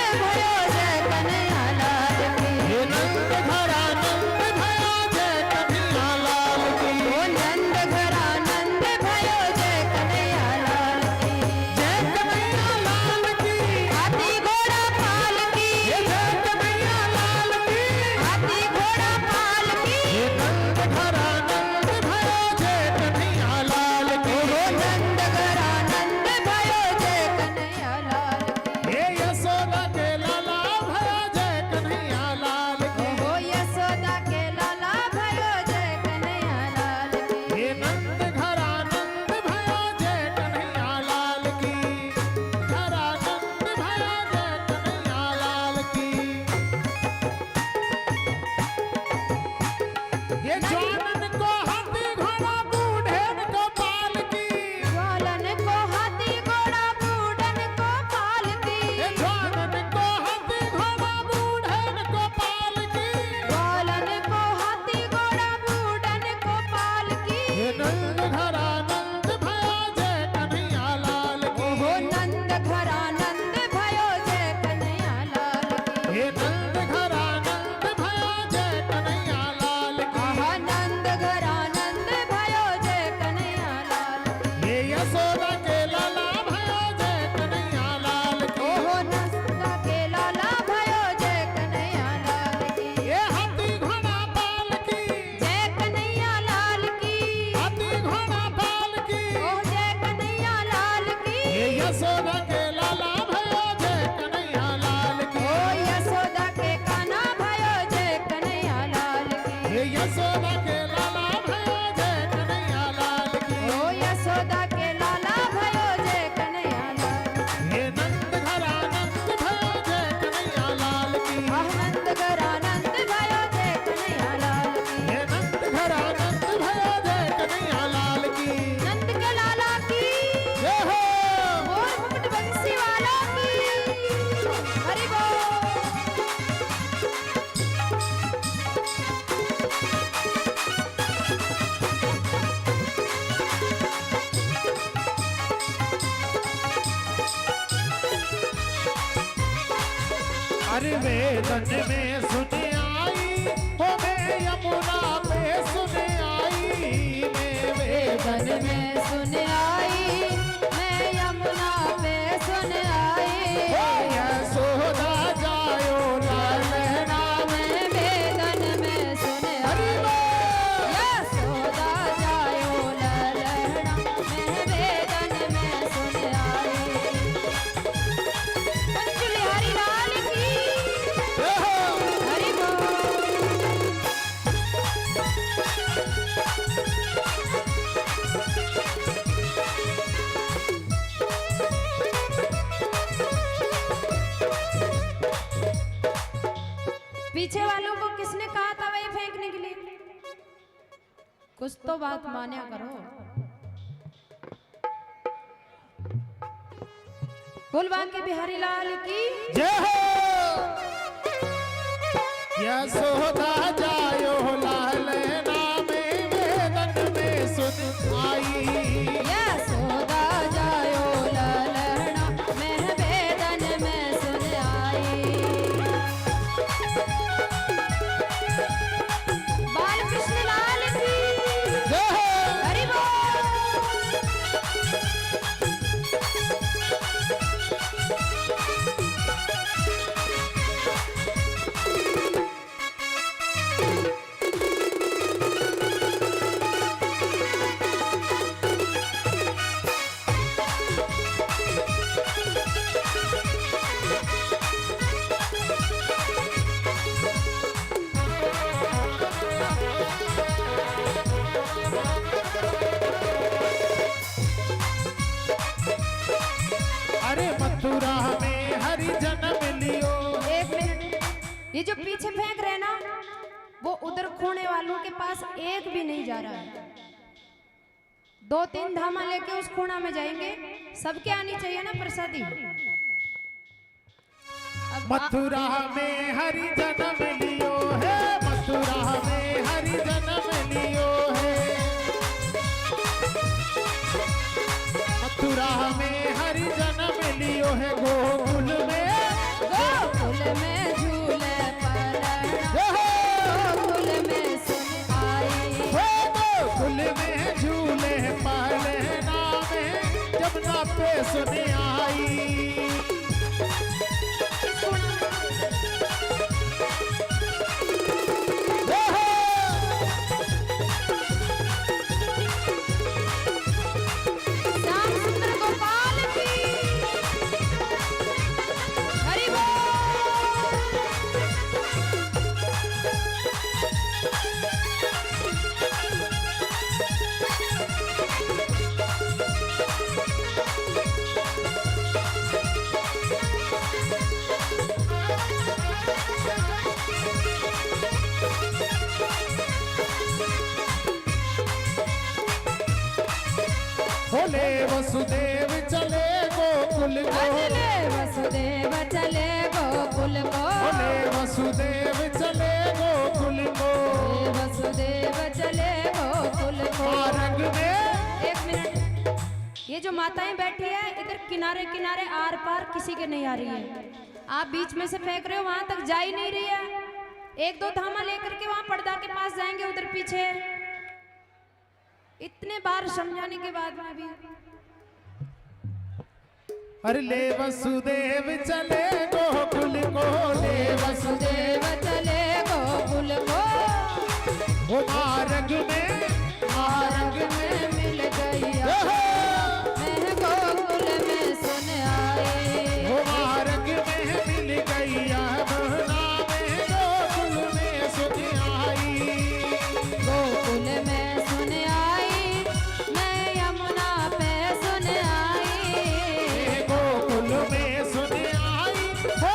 घर आनंद भयो जय कन्हैया लाल की। हे नंद घर आनंद भयो जय कन्हैया लाल की। नंद के लाला की जय हो। मोर मुकुट बंसी वाला की हरि बोल। अरे वेदन में सुन आई हो मैं यमुना पे सुन आई। मैं वेदन वेदन में सुन आई मैं यमुना पे सुन आई। हो यशोदा जायो लालना। मैं वेदन में सुन हरि आई बोल। यशोदा जायो ललना। मैं वेदन में सुन आई। पंचुली हरि लाल की जय हो। हरि बोल। पीछे वालों को किसने कहा था वही फेंकने के लिए? कुछ तो बात मान्या करो। बोल बांके बिहारी लाल की जय हो। यशोदा जायो लालना। मैं वेदन में सुन आई। यशोदा जायो ललना। मैं वेदन में सुन आई। बाल कृष्ण लाल की जय हो। हरि बोल। अरे मथुरा में हरि जन्म लियो। एक मिनट, ये जो पीछे फेंक रहे हैं ना, वो उधर खोने वालों के पास एक भी नहीं जा रहा है। 2-3 धामा लेके उस खोना में जाएंगे। सबके आनी चाहिए ना प्रसादी। अब मथुरा में हरि जन्म लियो है। मथुरा में हरि जन्म लियो है। मथुरा में हरि जन्म लियो है। गोकुल में गोकुल में झूले पलना। जय हो। गोकुल में सुन आई। हो गोकुल में झूले पालना। में जमुना पे सुन आई। जय हो। श्याम सुंदर गोपाल की हरि बोल। बोले वसुदेव चले गोकुल को। चले वसुदेव चले गोकुल को। बोले वसुदेव चले गोकुल को। वसुदेव चले गोकुल को। रंग में एक मिनट, ये जो माताएं बैठी है इधर किनारे किनारे आर पार किसी के नहीं आ रही है। आप बीच में से फेंक रहे हो, वहां तक जा ही नहीं रही है। 1-2 धामा लेकर के वहां पर्दा के पास जाएंगे, उधर पीछे। इतने बार समझाने के बाद में भी अरे ले वसुदेव चले गोकुल को। ले वसुदेव चले गोकुल को। वो मार्ग में मिल गई मैं गोकुल में सुन आई। वो मार्ग में मिल गई यमुना में। गोकुल में सुन आई। गोकुल में सुन आई मैं यमुना पे सुन आई। गोकुल में सुन आई। हो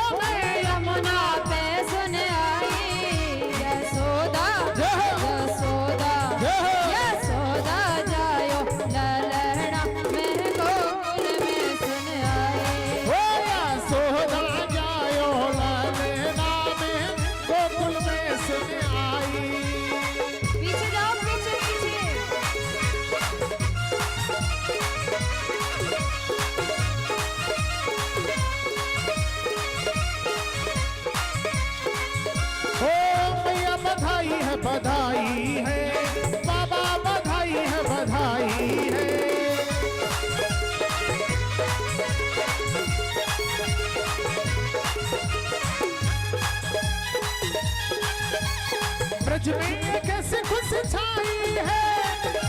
ब्रज में ये कैसी खुशी छाई है,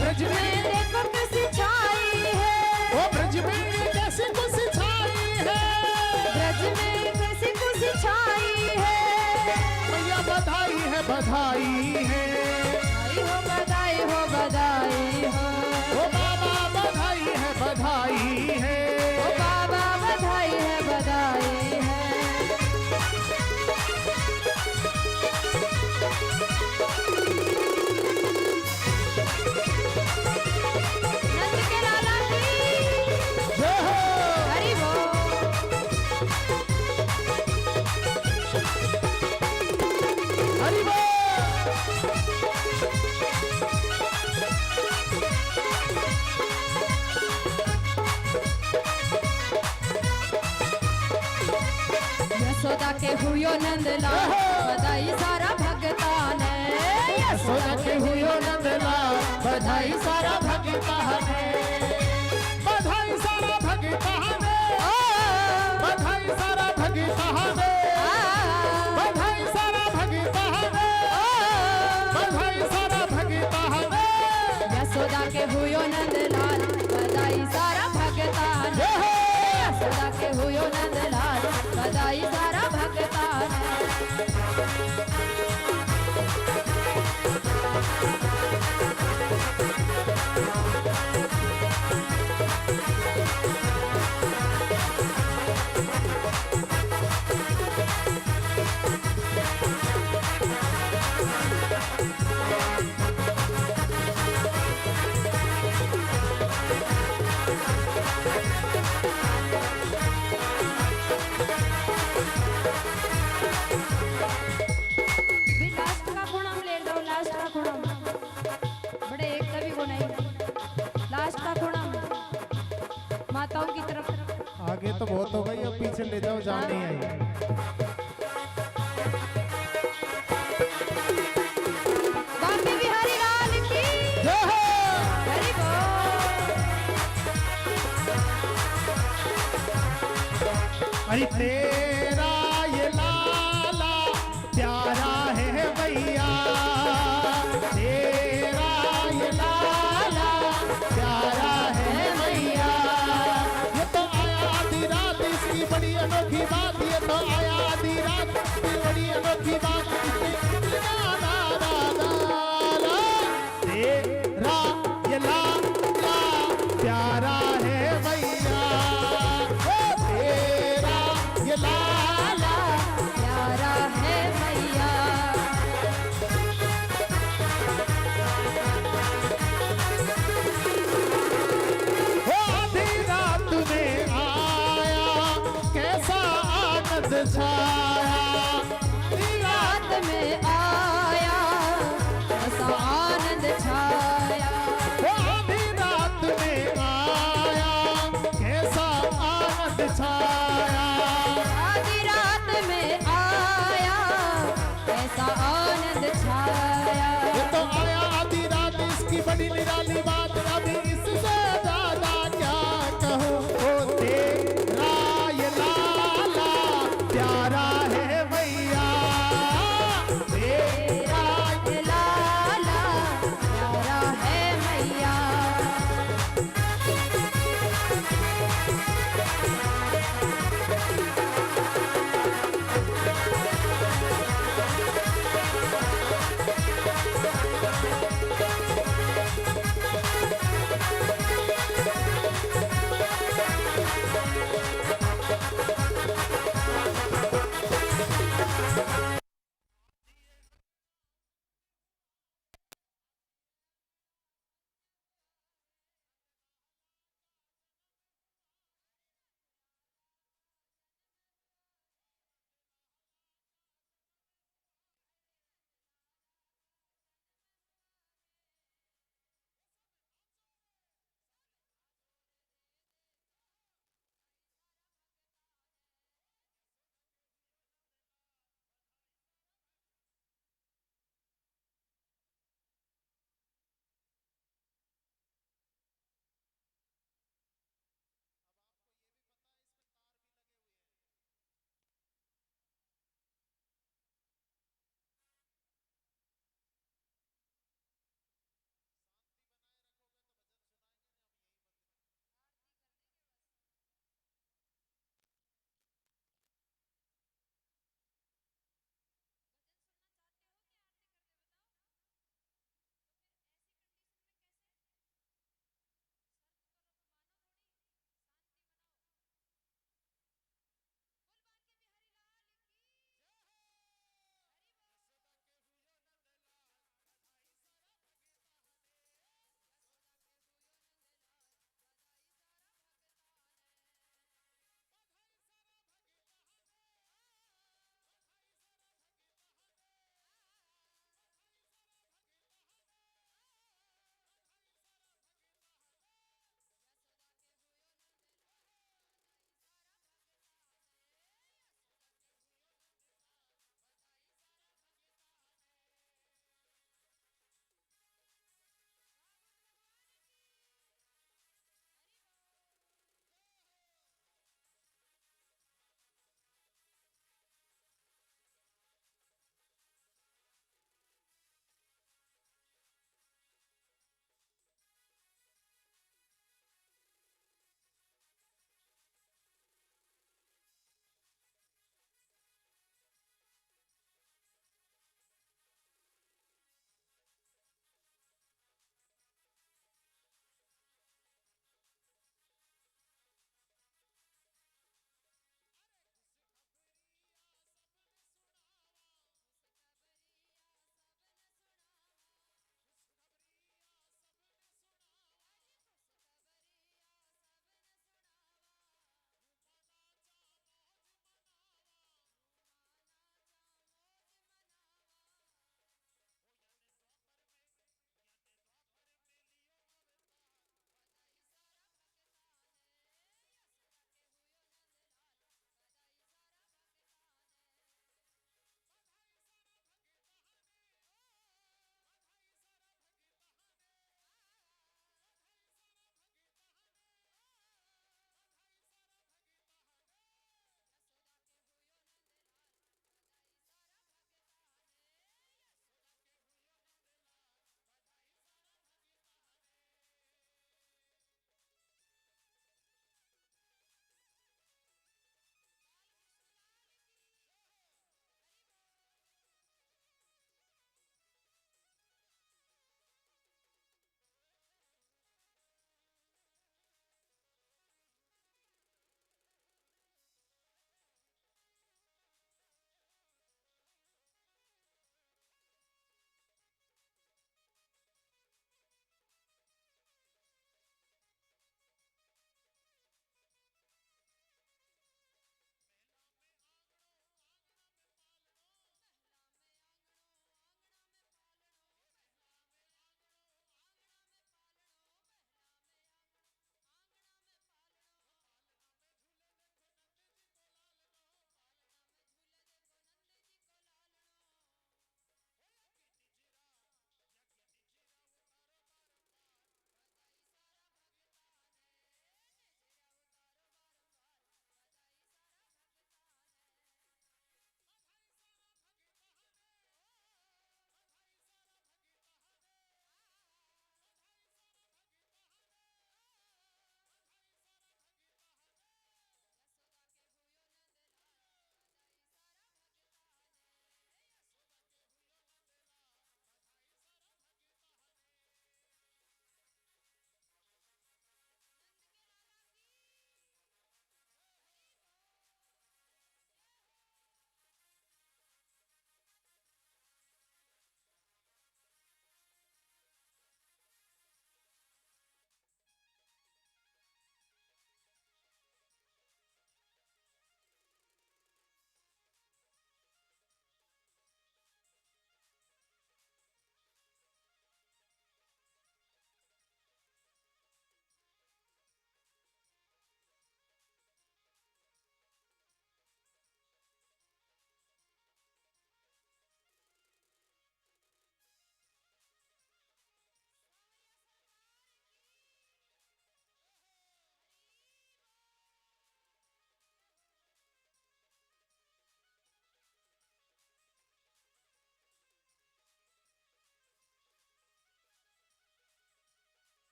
ब्रज में देखो कैसी छाई है, ओ ब्रज में ये कैसी खुशी छाई है, ब्रज में कैसी खुशी छाई है। मैया बधाई है बधाई है, बधाई हो बधाई हो बधाई हो, ओ बाबा बधाई है बधाई है, ओ बाबा बधाई है बधाई है। नंद के लाला की जय हो। हरि बोल। हरि बोल। यशोदा के हुयो नंदलाल बधाई सारा भगता ने, यशोदा के हुयो नंदलाल बधाई सारा भगता ने, बधाई सारा भगता ने, बधाई सारा भगता ने, बधाई सारा भगता ने, बधाई सारा भगता ने। यशोदा के हुयो नंदलाल बधाई सारा भगता ने, यशोदा के हुयो नंदलाल बधाई सारा भगता ने। भी लास्ट का खुणम ले लो, लास्ट का खुणम बड़े एक कभी को नहीं, लास्ट का खुणम माताओं की तरफ। आगे तो बहुत हो गई, अब पीछे ले जाओ, जान नहीं आई। बांके बिहारी लाल की जय हो। हरि बोल। अरे तेरा ये लाला प्यारा है भैया, तेरा ये लाला प्यारा है भैया। ये तो आया आधी रात, इसकी बड़ी अनोखी बात, ये तो आया आधी रात, इसकी बड़ी अनोखी बात। तेरा ये लाला प्यारा है भैया, तेरा ये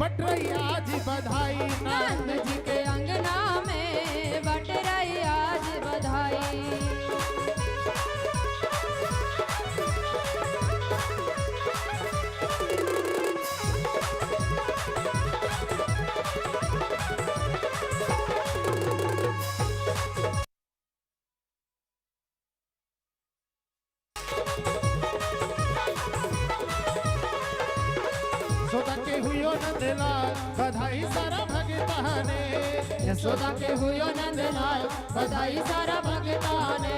बट रही आज बधाई। नंद जी के अंगना में बट रही आज बधाई। यशोदा के हुयो नंदलाल बधाई सारा भगताने। यशोदा के हुयो नंदलाल बधाई सारा भगताने।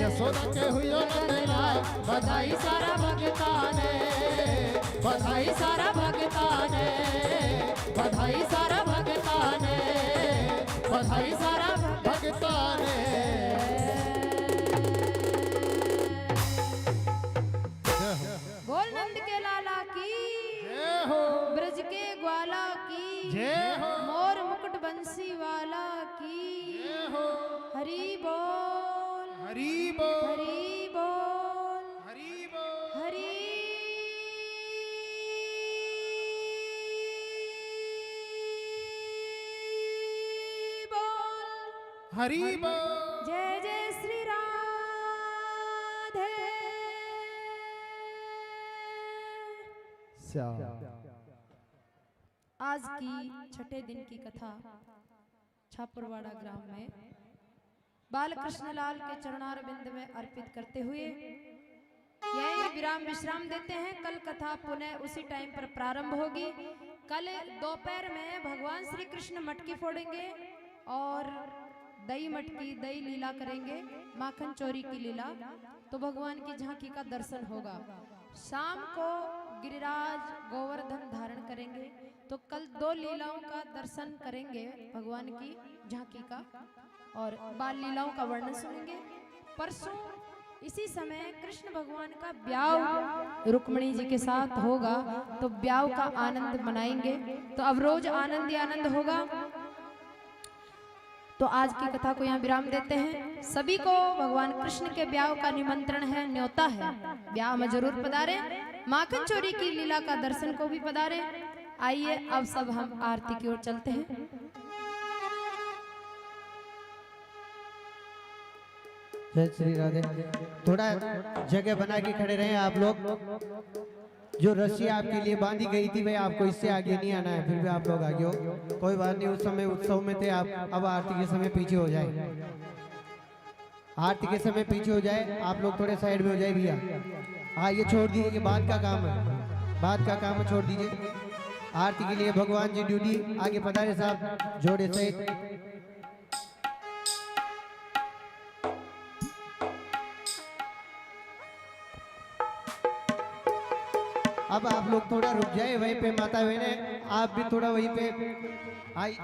यशोदा के हुयो नंदलाल बधाई सारा भगताने। बधाई सारा भगताने। बधाई सारा भगताने। बधाई सारा भगताने। बोल नंद के लाला की जय हो, ब्रज के ग्वाला की जय हो, मोर मुकुट बंसी वाला की जय हो। हरि बोल हरि बोल, हरि बोल हरि बोल, हरि बोल। हरि बोल। जय जय श्री राधे आज की छठे दिन की कथा छापरवाड़ा ग्राम में बाल कृष्ण लाल के चरणारविंद में अर्पित करते हुए यही विराम विश्राम देते हैं। कल कथा पुनः उसी टाइम पर प्रारंभ होगी। कल दोपहर में भगवान श्री कृष्ण मटकी फोड़ेंगे और दही मटकी दही लीला करेंगे, माखन चोरी की लीला। तो भगवान की झांकी का दर्शन होगा। शाम को गिरिराज गोवर्धन धारण करेंगे। तो कल दो लीलाओं का दर्शन करेंगे भगवान की झांकी का और बाल लीलाओं का वर्णन सुनेंगे। परसों इसी समय कृष्ण भगवान का ब्याह रुक्मिणी जी के साथ होगा। तो ब्याह का आनंद मनाएंगे। तो अब रोज आनंद ही आनंद होगा। तो आज की कथा को यहाँ विराम देते हैं। सभी को भगवान कृष्ण के ब्याह का निमंत्रण है, न्योता है। ब्याह में जरूर पधारे। माखन चोरी की लीला का दर्शन को भी पधारे। आइए अब सब हम आरती की ओर चलते हैं। जय श्री राधे। थोड़ा जगह बना के खड़े रहे आप लोग। जो रस्सी आपके लिए बांधी गई थी भाई आपको इससे आगे नहीं आना है। फिर भी आप लोग आगे हो, कोई बात नहीं। उस समय उत्सव में थे आप, अब आरती के समय पीछे हो जाए। आरती के समय पीछे हो जाए आप लोग, थोड़े साइड में हो जाए भैया। हाँ ये छोड़ दीजिए, बात का काम है, बात का काम है, छोड़ दीजिए। आरती के लिए भगवान जी ड्यूटी आगे पधारे साहब जोड़े सहित। अब आप लोग थोड़ा रुक जाए वहीं पे। माता बहने आप भी थोड़ा वहीं पे आई।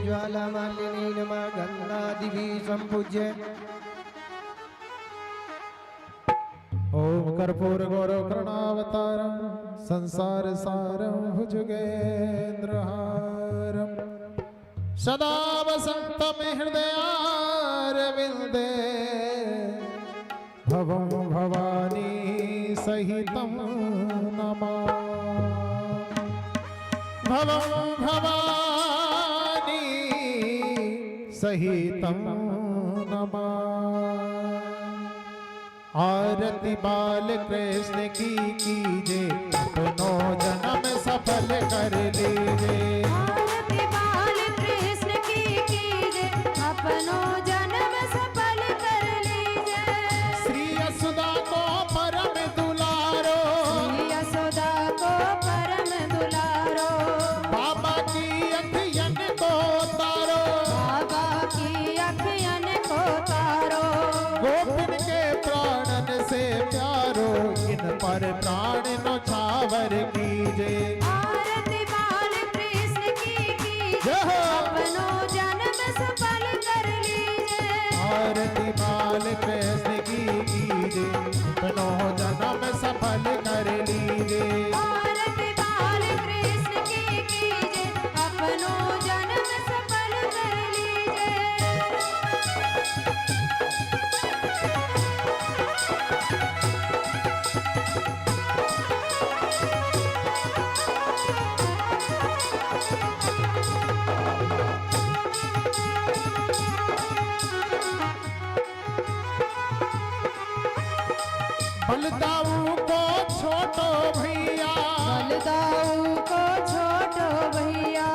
ज्वालामालिनी नमः गंधादिभिः संपूज्य। ओम कर्पूर गौरव कर्णावतारम संसार सारम भुजगेन्द्रहारम सदा वसंतम हृदयारविंदे भवं भवानी सहितं नमामि। भवं भवानी सहितं नमामि। आरती बाल कृष्ण की कीजे, अपनों जन्म सफल कर लीजे। आरती बाल कृष्ण की कीजे, अपनों जन्म सफल कर लीजे। श्री यशोदा को परम दुलारो, श्री यशोदा को परम दुलारो। बाबा की अखियन को तारो, वर कीजे। आरती बाल कृष्ण की कीजे, अपनो जन्म सफल कर लीजे। आरती बाल कृष्ण की कीजे, अपनो जन्म सफल कर लीजे। आरती बाल कृष्ण की कीजे, अपनो जन्म सफल कर लीजे। बलदाऊ को छोटो भैया, बलदाऊ को छोटो भैया,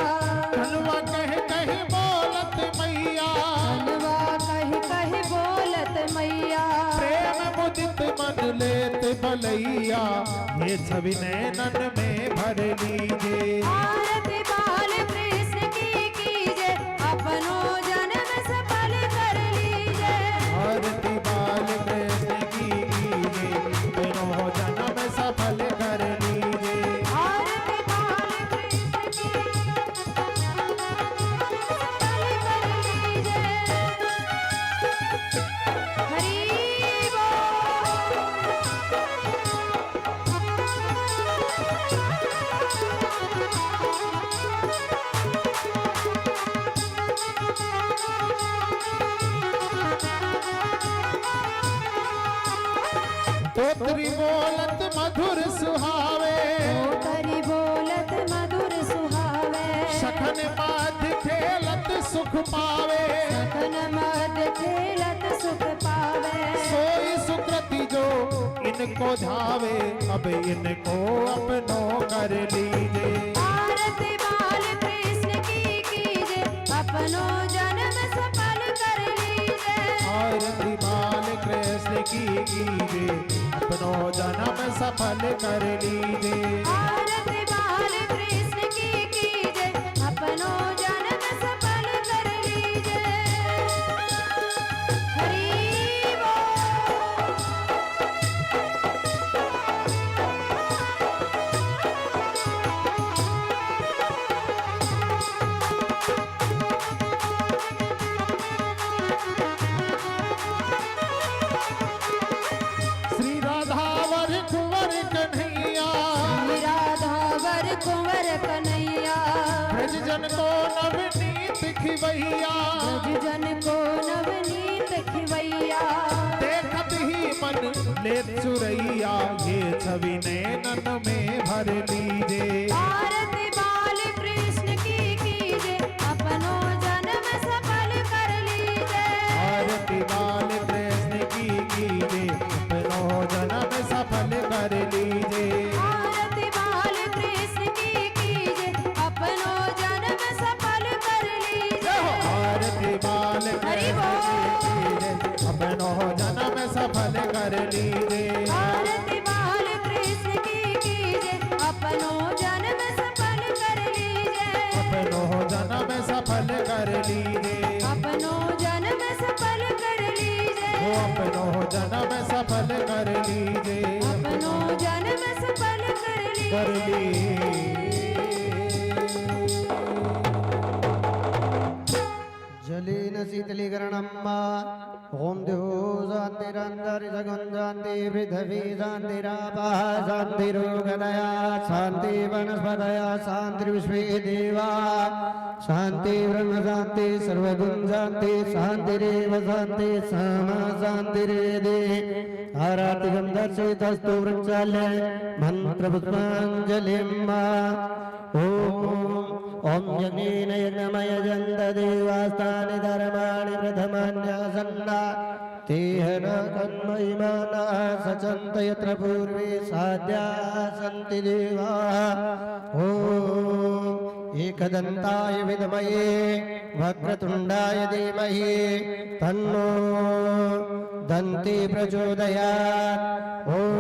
कलवा कह बोलत मैया। कलवा कही बोलत मैया। प्रेम मुदित मन लेत भलैया, ये छवि नैनन में भर लीजे। आरती बाल कृष्ण की कीजे, अपनो जन्म सफल कर लीजे। आरती बाल कृष्ण की कीजे, अपनो जन्म सफल कर लीजे। आरती बाल कृष्ण की सफल कर लीजे। हरि बोल। तोतरी बोलत मधुर सुहावे, करी बोलत मधुर सुहावे। सखन माध खेलत सुख पावे। सखन मद खेलत सुख पावे। सोई सुकृति जो इनको धावे, अब इनको अपनो कर लीजे। आरती बाल कृष्ण की कीजे, अपनो जन्म सफल कर लीजे। आरती बाल कृष्ण की कीजे, अपनो जन्म सफल कर लीजे। आरती बाल कृष्ण की कीजे, अपनो जन्म सफल कर लीजे। हरि बोल। श्री राधावर कुंवर कन्हैया, राधावर कुंवर कन्हैया, ब्रज जन को नवनीत खिवैया। जन को नवनीत खिवैया। देखत ही मन ले चुरैया, ये छवि नैनन में भर लीजे। आरती बाल कृष्ण की कीजे, अपनो जन्म सफल कर लीजे। आरती बाल कृष्ण की कीजे, अपनो जन्म सफल कर लीजे। आरती बाल कृष्ण की कीजे, अपनो जन्म सफल कर लीजे। आरती बाल हरि कृष्ण की कीजे, अपनो जन्म सफल कर लीजे। अपनो जन्म सफल कर लीजे। अपनो जन्म सफल कर लीजे। अपनो जन्म सफल कर लीजे। वो अपनो जन्म सफल कर लीजे। अपनो जन्म सफल कर लीजे। जलेन शीतलीकरणं वा ओम देवो शान्तिरन्तरि जगन् शान्ति पृथिवी शान्तिरापः शान्तिरोगदया शान्ति वनस्पतयः शान्तिर्विश्वे देवा शान्ति ब्रह्म शान्ति सर्वगुण शान्ति शान्तिरेव शान्ति सामा शान्तिरेदे आरातिकं दर्शयितस्तु वृक्षालय मन्त्रपुष्पाञ्जलिं वा ओम यज्ञेन यज्ञमय जन्त देवास्तानि धर्माणि प्रथमान्यासन्ना तेहन तन्महिमानः सचन्त यत्र पूर्वे साध्या सन्ति देवाः ओम एकदन्ताय विद्महे वक्रतुण्डाय धीमहि तन्नो दन्ति प्रचोदयात् ओम